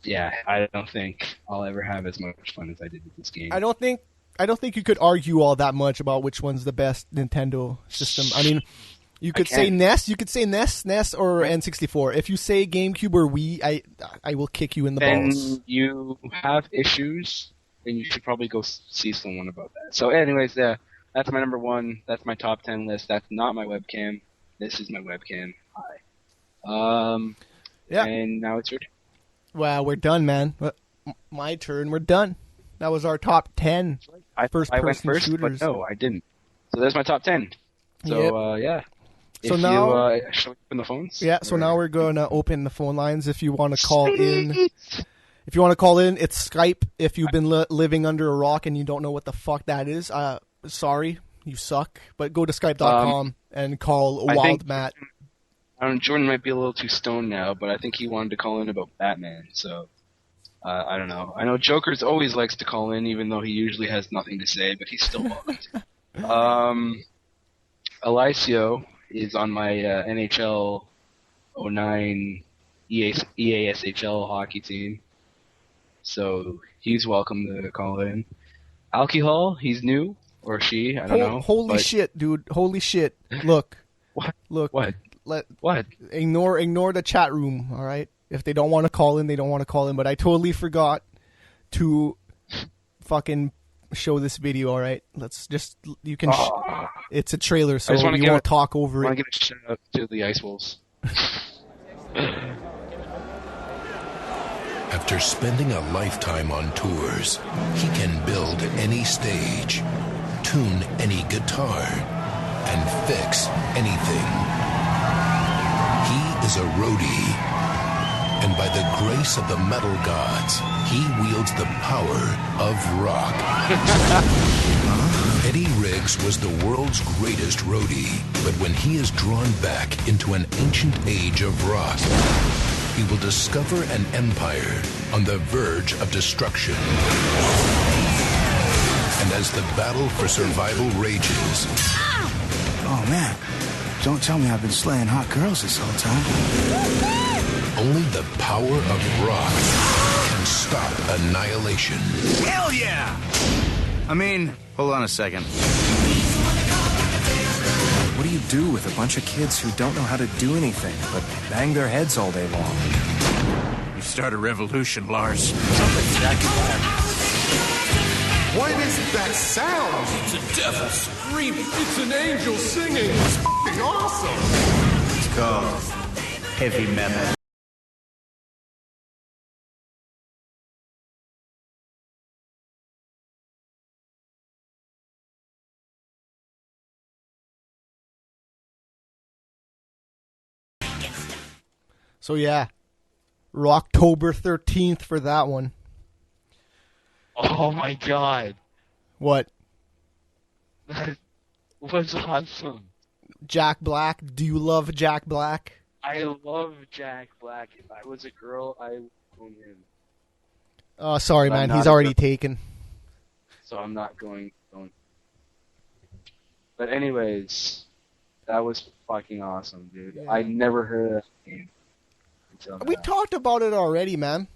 yeah, I don't think I'll ever have as much fun as I did with this game. I don't think you could argue all that much about which one's the best Nintendo system. I mean, You could say NES. You could say NES or N64. If you say GameCube or Wii, I will kick you in the balls. Then you have issues, and you should probably go see someone about that. So, anyways, yeah, that's my number one. That's my top 10 list. That's not my webcam. This is my webcam. Hi. Yeah. And now it's your turn. Well, we're done, man. My turn. We're done. That was our top 10 I went first, shooters. but no, I didn't. So there's my top 10. So, yeah. So now, shall we open the phones? Yeah, so now we're going to open the phone lines if you want to call in. If you want to call in, it's Skype. If you've been living under a rock and you don't know what the fuck that is, sorry, you suck. But go to Skype.com and call Wild Matt. Jordan might be a little too stoned now, but I think he wanted to call in about Batman, so I don't know. I know Joker's always likes to call in, even though he usually has nothing to say, but he's still welcome to. Alicio is on my NHL 09 EASHL hockey team, so he's welcome to call in. Alcohol, he's new, or she, I don't know. Holy shit, dude. Holy shit. Look. What? Look. What? What? Ignore the chat room, all right? If they don't want to call in, they don't want to call in. But I totally forgot to fucking show this video, all right? Let's just... You can... it's a trailer, so you won't talk over it. I want to give a shout out to the Ice Wolves. After spending a lifetime on tours, he can build any stage, tune any guitar, and fix anything. He is a roadie, and by the grace of the metal gods, he wields the power of rock. Eddie Riggs was the world's greatest roadie, but when he is drawn back into an ancient age of rock, he will discover an empire on the verge of destruction. And as the battle for survival rages... Oh, man. Don't tell me I've been slaying hot girls this whole time. Only the power of rock can stop annihilation. Hell yeah! I mean, hold on a second. What do you do with a bunch of kids who don't know how to do anything but bang their heads all day long? You start a revolution, Lars. Something exactly that. What is that sound? It's a devil screaming. It's an angel singing. It's f***ing awesome. It's called heavy metal. So yeah, Rocktober 13th for that one. Oh my god. What? That was awesome. Jack Black. Do you love Jack Black? I love Jack Black. If I was a girl, I would own him. Oh, sorry, man. He's already taken. So I'm not going. But anyways, that was fucking awesome, dude. Yeah. I never heard of that game. We talked about it already, man.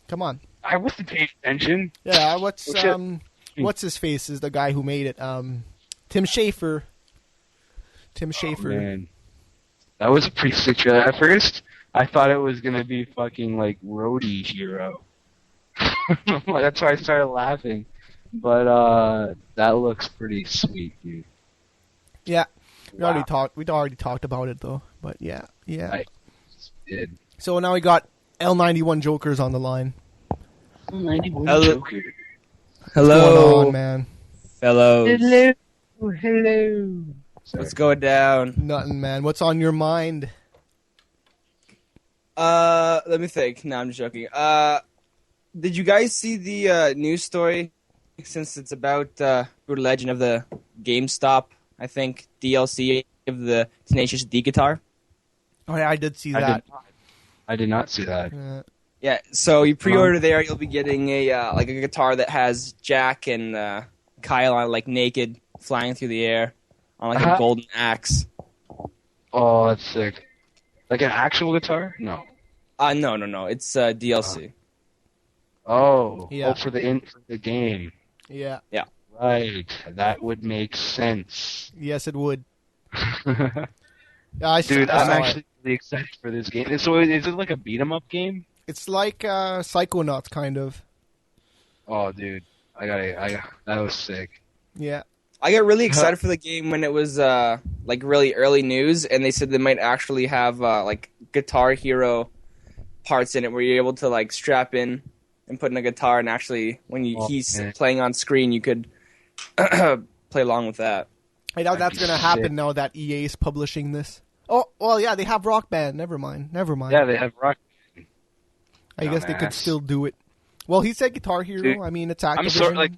Come on. I wasn't paying attention. Yeah, what's his face is the guy who made it. Tim Schafer. Tim Schafer. Oh, man. That was a pretty sick trailer. At first, I thought it was gonna be fucking like Roadie Hero. That's why I started laughing. But that looks pretty sweet, dude. Yeah. We already talked about it though. But yeah. I did. So now we got L91 Jokers on the line. L91 Joker. Hello. What's going on, man? Fellows. Hello. What's going down? Nothing, man. What's on your mind? Let me think. No, I'm just joking. Did you guys see the news story? Since it's about Brutal Legend of the GameStop, I think, DLC of the Tenacious D guitar. Oh, yeah, I did see that. I did not see that. Yeah, so you pre-order there, you'll be getting a like a guitar that has Jack and Kyle on like naked, flying through the air on like a golden axe. Oh, that's sick. Like an actual guitar? No. No. It's DLC. Yeah. For the game. Yeah. Right. That would make sense. Yes, it would. Dude, I I'm saw it. actually really excited for this game. So is it like a beat 'em up game? It's like Psychonauts, kind of. Oh, dude, that was sick. Yeah. I got really excited for the game when it was like really early news, and they said they might actually have like Guitar Hero parts in it, where you're able to like strap in and put in a guitar, and actually when he's playing on screen, you could play along with that. I doubt that's going to happen now that EA is publishing this. Oh, well, yeah, they have Rock Band. Never mind. Yeah, they have Rock. I guess they could still do it. Well, he said Guitar Hero. Dude, I mean, it's Activision. I'm sorry, like,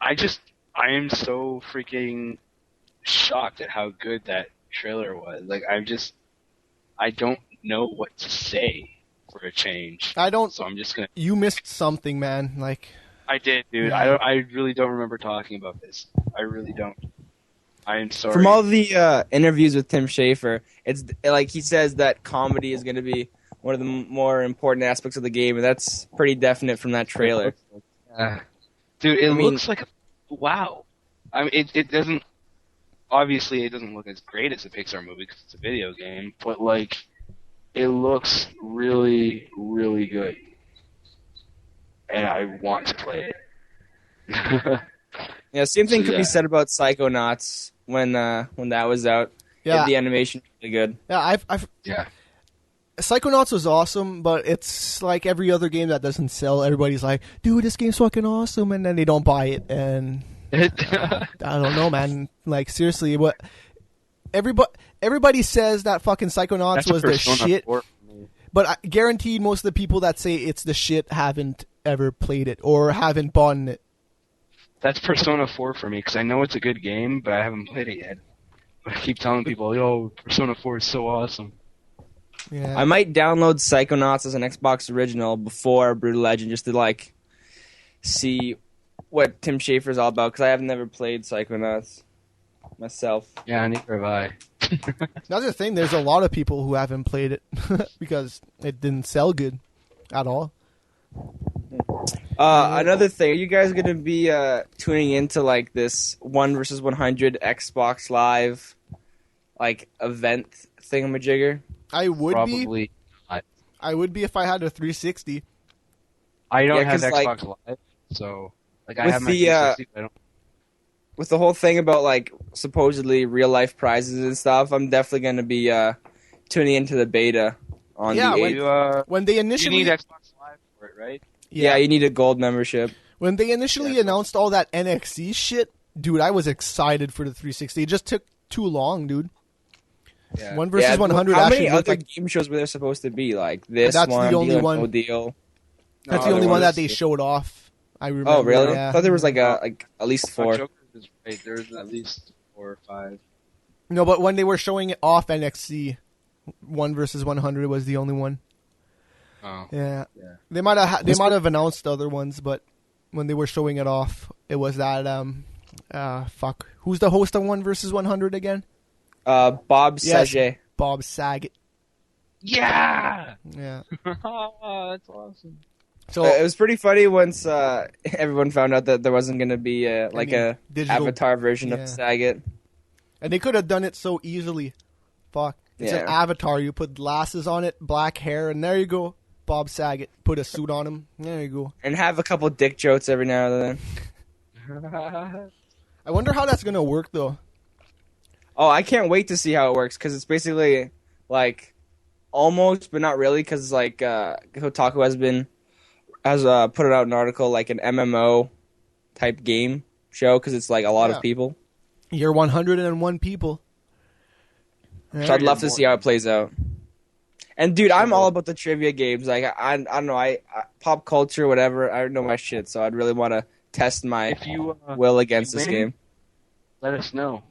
I am so freaking shocked at how good that trailer was. Like, I don't know what to say for a change. So I'm just gonna. You missed something, man. Like. I did, dude. Yeah. I really don't remember talking about this. I really don't. I am sorry. From all the interviews with Tim Schafer, it's like he says that comedy is going to be one of the more important aspects of the game, and that's pretty definite from that trailer. Dude, it looks like wow. I mean, it doesn't. Obviously, it doesn't look as great as a Pixar movie because it's a video game, but like, it looks really, really good, and I want to play it. Yeah, same thing could be said about Psychonauts when that was out. Yeah, the animation was really good. Yeah, Psychonauts was awesome, but it's like every other game that doesn't sell. Everybody's like, "Dude, this game's fucking awesome," and then they don't buy it. And I don't know, man. Like seriously, what everybody says that fucking Psychonauts was the shit. But I guaranteed most of the people that say it's the shit haven't ever played it or haven't bought it. That's Persona 4 for me, because I know it's a good game, but I haven't played it yet. But I keep telling people, yo, Persona 4 is so awesome. Yeah. I might download Psychonauts as an Xbox original before Brutal Legend, just to, like, see what Tim Schafer's all about, because I have never played Psychonauts myself. Yeah, neither have I. Another thing, there's a lot of people who haven't played it because it didn't sell good at all. Another thing, are you guys going to be tuning into like this 1 versus 100 Xbox Live like event thingamajigger? I would Probably be. Not. I would be if I had a 360. I don't have 'cause, Xbox like, Live, so like with I have my the, 360. But I don't. With the whole thing about like supposedly real life prizes and stuff, I'm definitely going to be tuning into the beta on the 8th. When they initially You need Xbox Live for it, right? Yeah, you need a gold membership. When they initially announced all that NXT shit, dude, I was excited for the 360. It just took too long, dude. Yeah. 1 versus 100 How actually many looked other like game shows were there supposed to be? Like this that's one, the only Deal or one. No Deal. That's No, the only there one that was- they showed off. I remember. Oh, really? Yeah. I thought there was like at least 4. Joker is right. There's at least 4 or 5. No, but when they were showing it off NXT, 1 versus 100 was the only one. Oh. Yeah. Yeah. They might have announced other ones, but when they were showing it off, it was that fuck. Who's the host of 1 versus 100 again? Bob Yes, Saget. Bob Saget. Yeah. Yeah. That's awesome. So It was pretty funny once everyone found out that there wasn't going to be a digital avatar version yeah. of Saget. And they could have done it so easily. Fuck. It's an Yeah. avatar. You put glasses on it, black hair, and there you go. Bob Saget. Put a suit on him. There you go. And have a couple dick jokes every now and then. I wonder how that's gonna work though. Oh, I can't wait to see how it works, because it's basically like almost, but not really, because like Kotaku has put out an article like an MMO type game show, because it's like a lot of people. You're 101 people. So I'd love to see how it plays out. And dude, I'm all about the trivia games. Like I don't know, I pop culture, whatever. I know my shit, so I'd really want to test my If you will against this win, game. let us know.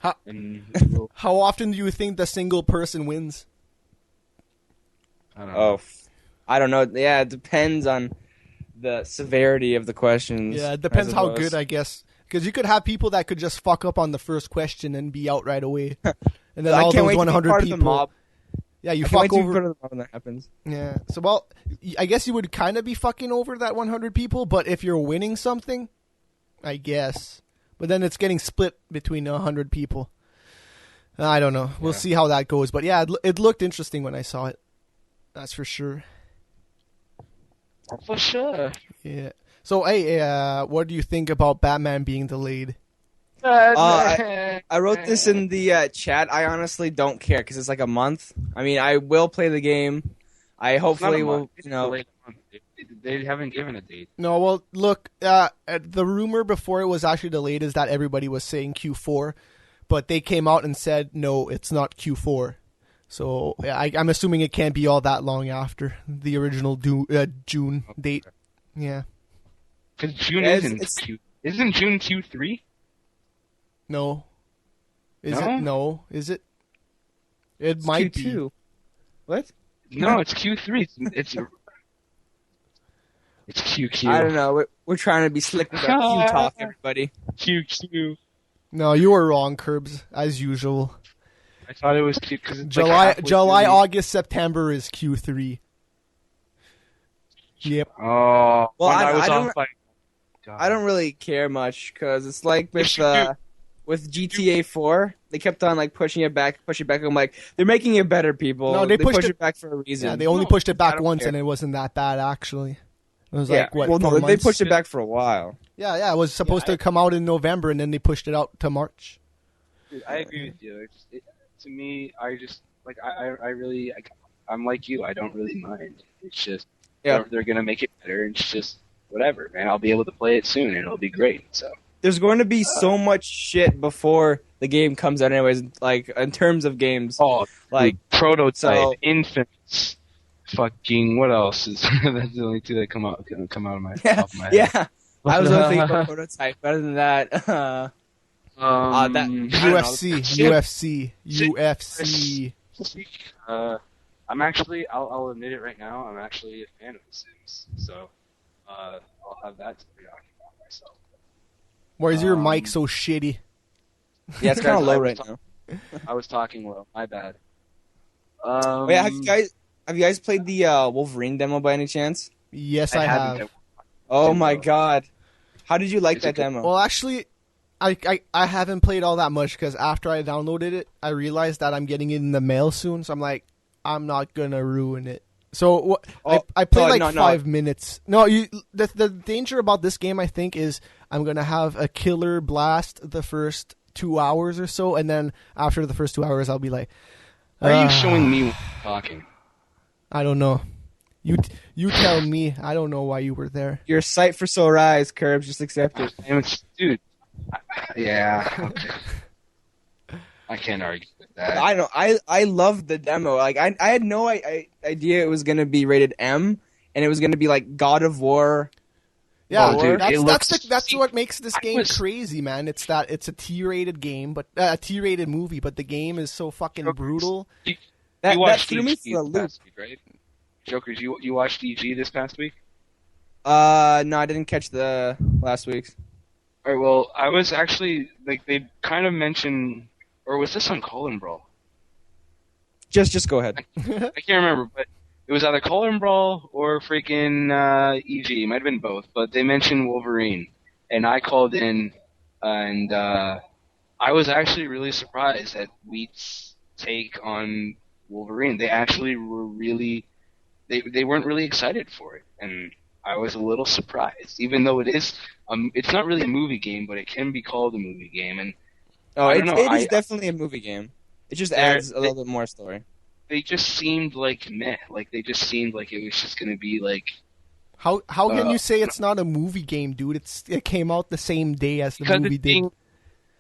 How, And how often do you think the single person wins? I don't know. I don't know. Yeah, it depends on the severity of the questions. Yeah, it depends I how suppose. good, I guess. Because you could have people that could just fuck up on the first question and be out right away. And then I all can't those wait to be 100 part of the people. mob. Yeah, you I can't wait fuck to be over. part of the mob when that happens. Yeah. So, well, I guess you would kind of be fucking over that 100 people, but if you're winning something, I guess. But then it's getting split between 100 people. I don't know. We'll see how that goes. But yeah, it looked interesting when I saw it. That's for sure. For sure. Yeah. So, hey, what do you think about Batman being delayed? I wrote this in the chat. I honestly don't care because it's like a month. I mean, I will play the game. I hopefully will, They haven't given a date. No, well, look, the rumor before it was actually delayed is that everybody was saying Q4, but they came out and said, no, it's not Q4. So I'm assuming it can't be all that long after the original June date. Yeah. Because June isn't June Q3? No. Is No? it? No. Is it? It might be. Q2. What? No, it's Q3. It's QQ. I don't know. We're trying to be slick with our Q talk, everybody. QQ. No, you were wrong, Curbs, as usual. I thought it was Q because July, August, September is Q3. Yep. Oh, well, I don't really care much because it's like with GTA 4, they kept on like pushing it back. I'm like, they're making it better, people. No, they pushed it back for a reason. Yeah, they only pushed it back once, and it wasn't that bad actually. It was like what? Well, 4 no, months? they pushed it back for a while. Yeah, it was supposed to come out in November, and then they pushed it out to March. Dude, I agree with you. To me, I just like I'm like you. I don't really mind. It's just they're gonna make it better. And it's just whatever, man. I'll be able to play it soon, and it'll be great. So there's going to be so much shit before the game comes out, anyways. Like in terms of games, like Prototype, Infamous, fucking what else is? That's the only two that come out of my top of my head. Yeah, I was only thinking about Prototype. Better than that. UFC. I'm actually, I'll admit it right now, I'm actually a fan of The Sims, so I'll have that to preoccupy myself. Why is your mic so shitty? Yeah, it's kind of low right now. I was talking low. My bad. Wait, have you guys played the Wolverine demo by any chance? Yes, I have. Oh my god, how did you like that demo? Well, actually, I haven't played all that much because after I downloaded it, I realized that I'm getting it in the mail soon. So I'm like, I'm not gonna ruin it. So I played 5 minutes. No, the danger about this game, I think, is I'm gonna have a killer blast the first 2 hours or so, and then after the first 2 hours, I'll be like, "Why are you showing me when you're talking?" I don't know. You tell me. I don't know why you were there. Your sight for sore eyes, Curbs. Just accept it. Dude. Yeah. Okay. I can't argue with that. I know. I loved the demo. Like I had no idea it was gonna be rated M, and it was gonna be like God of War. Yeah, dude, that's what makes this game crazy, man. It's a T-rated game, but a T-rated movie, but the game is so fucking brutal. That threw me for a loop, right? Jokers, you watched EG this past week? No, I didn't catch the last week's. All right, well, I was actually, like, they kind of mentioned, or was this on Colin Brawl? Just go ahead. I can't remember, but it was either Colin Brawl or freaking EG. It might have been both, but they mentioned Wolverine. And I called in, and I was actually really surprised at Wheat's take on Wolverine. They actually were really, they weren't really excited for it. And I was a little surprised, even though it is, it's not really a movie game, but it can be called a movie game. And it is definitely a movie game. It just adds a little bit more story. They just seemed like meh. Like they just seemed like it was just going to be like. How can you say it's not a movie game, dude? It came out the same day as the movie did.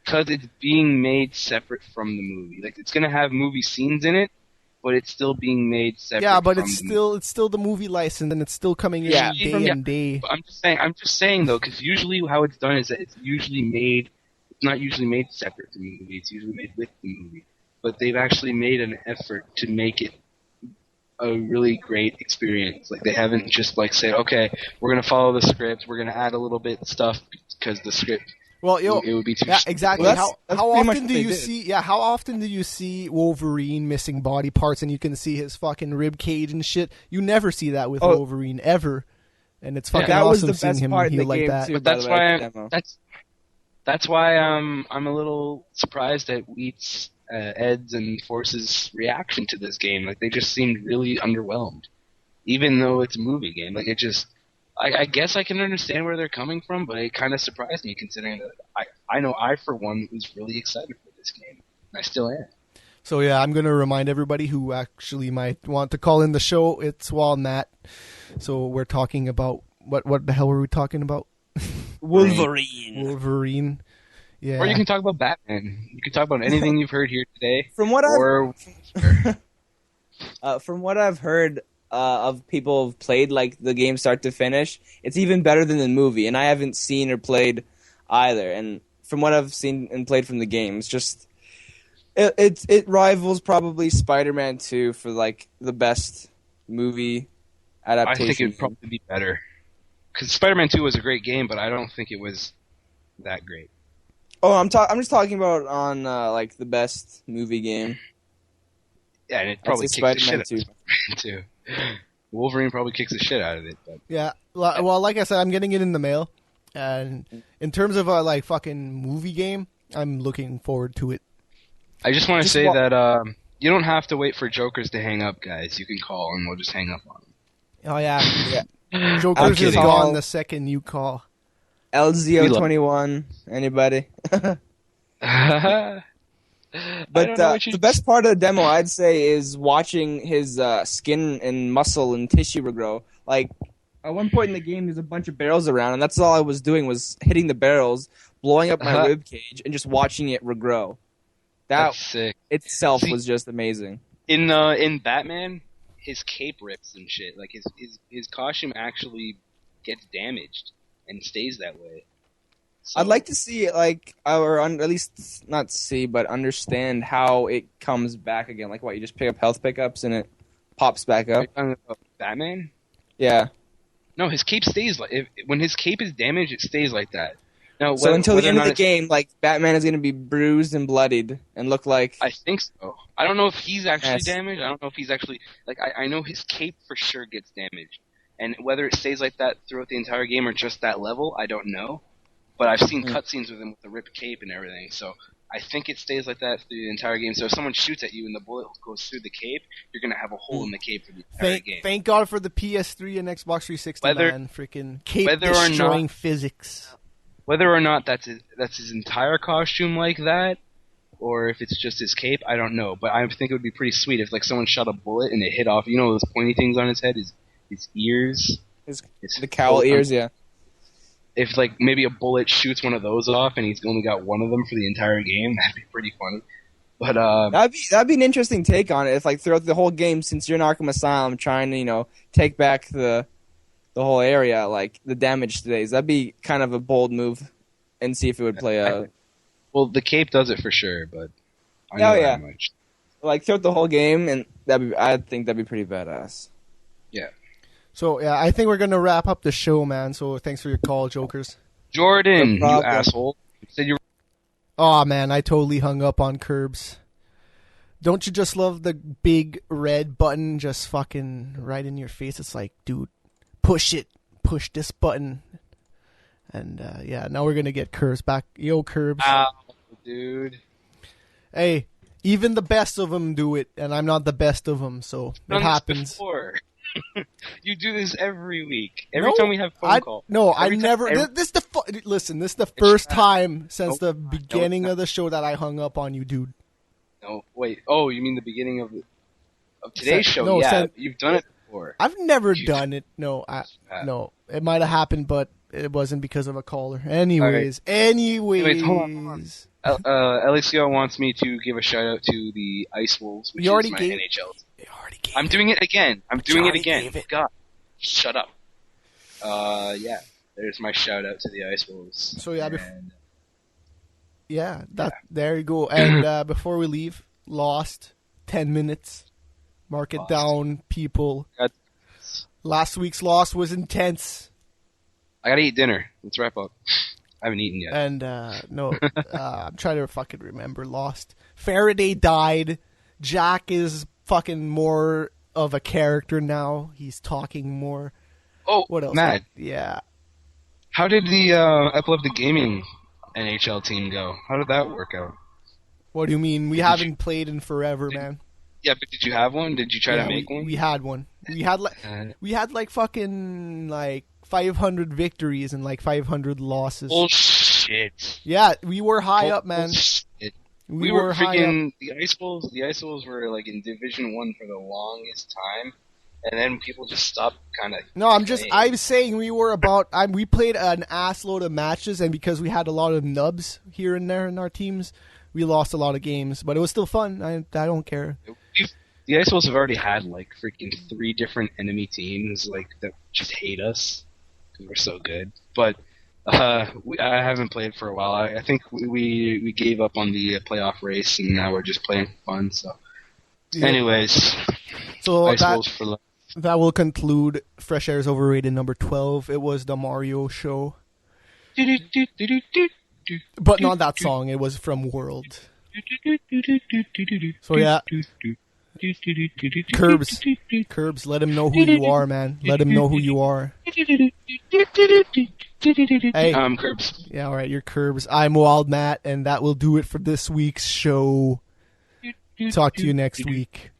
Because it's being made separate from the movie. Like it's going to have movie scenes in it, but it's still being made separate. Yeah, but from it's still the movie license, and it's still coming in day and day. I'm just saying though, because usually how it's done is that it's usually made. It's not usually made separate from the movie. It's usually made with the movie. But they've actually made an effort to make it a really great experience. Like they haven't just like said, okay, we're gonna follow the script, we're gonna add a little bit of stuff because the script. Well, it would be too. Yeah, exactly. Well, how often do you see? Yeah, how often do you see Wolverine missing body parts, and you can see his fucking rib cage and shit? You never see that with Wolverine ever, and it's fucking awesome seeing him heal like that. But that's why I'm a little surprised at Wheat's Ed's and Force's reaction to this game. Like, they just seemed really underwhelmed, even though it's a movie game. Like, it just, I guess I can understand where they're coming from, but it kind of surprised me considering that I know I, for one, was really excited for this game. I still am. So yeah, I'm going to remind everybody who actually might want to call in the show. It's Wall Matt. So we're talking about, what the hell were we talking about? Wolverine. Yeah. Or you can talk about Batman. You can talk about anything you've heard here today. From what I've heard of people who've played like the game start to finish, it's even better than the movie. And I haven't seen or played either. And from what I've seen and played from the game, it's just it rivals probably Spider-Man 2 for like the best movie adaptation. I think it would probably be better because Spider-Man 2 was a great game, but I don't think it was that great. Oh, I'm just talking about on like the best movie game. Yeah, and it probably kicks the shit out of Spider-Man 2. Wolverine probably kicks the shit out of it. But. Yeah, well, like I said, I'm getting it in the mail, and in terms of a like fucking movie game, I'm looking forward to it. I just want to say that you don't have to wait for Jokers to hang up, guys. You can call, and we'll just hang up on them. Oh yeah. Jokers is gone the second you call. LZO21, anybody? But the best part of the demo, I'd say, is watching his skin and muscle and tissue regrow. Like, at one point in the game, there's a bunch of barrels around, and that's all I was doing was hitting the barrels, blowing up my rib cage, and just watching it regrow. That's sick. Itself was just amazing. In Batman, his cape rips and shit. Like, his costume actually gets damaged and stays that way. So. I'd like to see, like, or at least not see, but understand how it comes back again. Like, what, you just pick up health pickups and it pops back up? Batman? Yeah. No, his cape stays like... when his cape is damaged, it stays like that. Now, so until the end of the game, like, Batman is going to be bruised and bloodied and look like... I think so. I don't know if he's actually damaged. I don't know if he's actually... Like, I know his cape for sure gets damaged. And whether it stays like that throughout the entire game or just that level, I don't know. But I've seen cutscenes with him with the ripped cape and everything, so I think it stays like that through the entire game. So if someone shoots at you and the bullet goes through the cape, you're going to have a hole in the cape for the entire game. Thank God for the PS3 and Xbox 360, man. Freaking cape-destroying physics. Whether or not that's his entire costume like that, or if it's just his cape, I don't know. But I think it would be pretty sweet if like someone shot a bullet and it hit off, those pointy things on his head, his ears. The cowl ears, yeah. If like maybe a bullet shoots one of those off and he's only got one of them for the entire game, that'd be pretty funny. But that'd be an interesting take on it. If like throughout the whole game, since you're in Arkham Asylum, trying to take back the whole area, like the damage stays. That'd be kind of a bold move, and see if it would play out. Well, the cape does it for sure, but I know that much. Like throughout the whole game, and I think that'd be pretty badass. Yeah. So, yeah, I think we're going to wrap up the show, man. So, thanks for your call, Jokers. Jordan, you asshole. You said you were... Aw, man, I totally hung up on Curbs. Don't you just love the big red button just fucking right in your face? It's like, dude, push it. Push this button. And, yeah, now we're going to get Curbs back. Yo, Curbs. Ow, dude. Hey, even the best of them do it, and I'm not the best of them, so it happens. You do this every week. Every time we have phone call. No, I never. Listen, this is the first time since the beginning of the show that I hung up on you, dude. No, wait. Oh, you mean the beginning of today's show? No, yeah, you've done it before. I've never done it. No, no. It might have happened, but it wasn't because of a caller. Anyways, hold on. Alexio wants me to give a shout out to the Ice Wolves, which is my NHL team. I'm doing it again. God, shut up. Yeah, there's my shout out to the Ice Wolves. So there you go. And before we leave, Lost 10 minutes. Mark it down, people. Last week's Lost was intense. I gotta eat dinner. Let's wrap up. I haven't eaten yet. And I'm trying to fucking remember Lost. Faraday died. Jack is fucking more of a character now. He's talking more. Oh, what else? Matt. Yeah. How did the Epileptic Gaming NHL team go? How did that work out? What do you mean? We haven't played in forever, man. Yeah, but did you have one? Did you try to make one? We had one. We had like fucking like 500 victories and like 500 losses. Bullshit. Yeah, we were high up, man. Bullshit. We were freaking the Ice Wolves. The Ice Wolves were like in Division 1 for the longest time, and then people just stopped kind of. No, I'm saying we were about. We played an assload of matches, and because we had a lot of nubs here and there in our teams, we lost a lot of games. But it was still fun. I don't care. The Ice Wolves have already had like freaking 3 different enemy teams like that just hate us because we're so good. But I haven't played for a while. I think we gave up on the playoff race and now we're just playing for fun. So, anyways, so Ice Wolves for life. That will conclude Fresh Air's Overrated number 12. It was the Mario show, but not that song. It was from World. So yeah. Curbs, let him know who you are, man. Let him know who you are. Hey, I'm Curbs. Yeah, all right, you're Curbs. I'm Wild Matt, and that will do it for this week's show. Talk to you next week.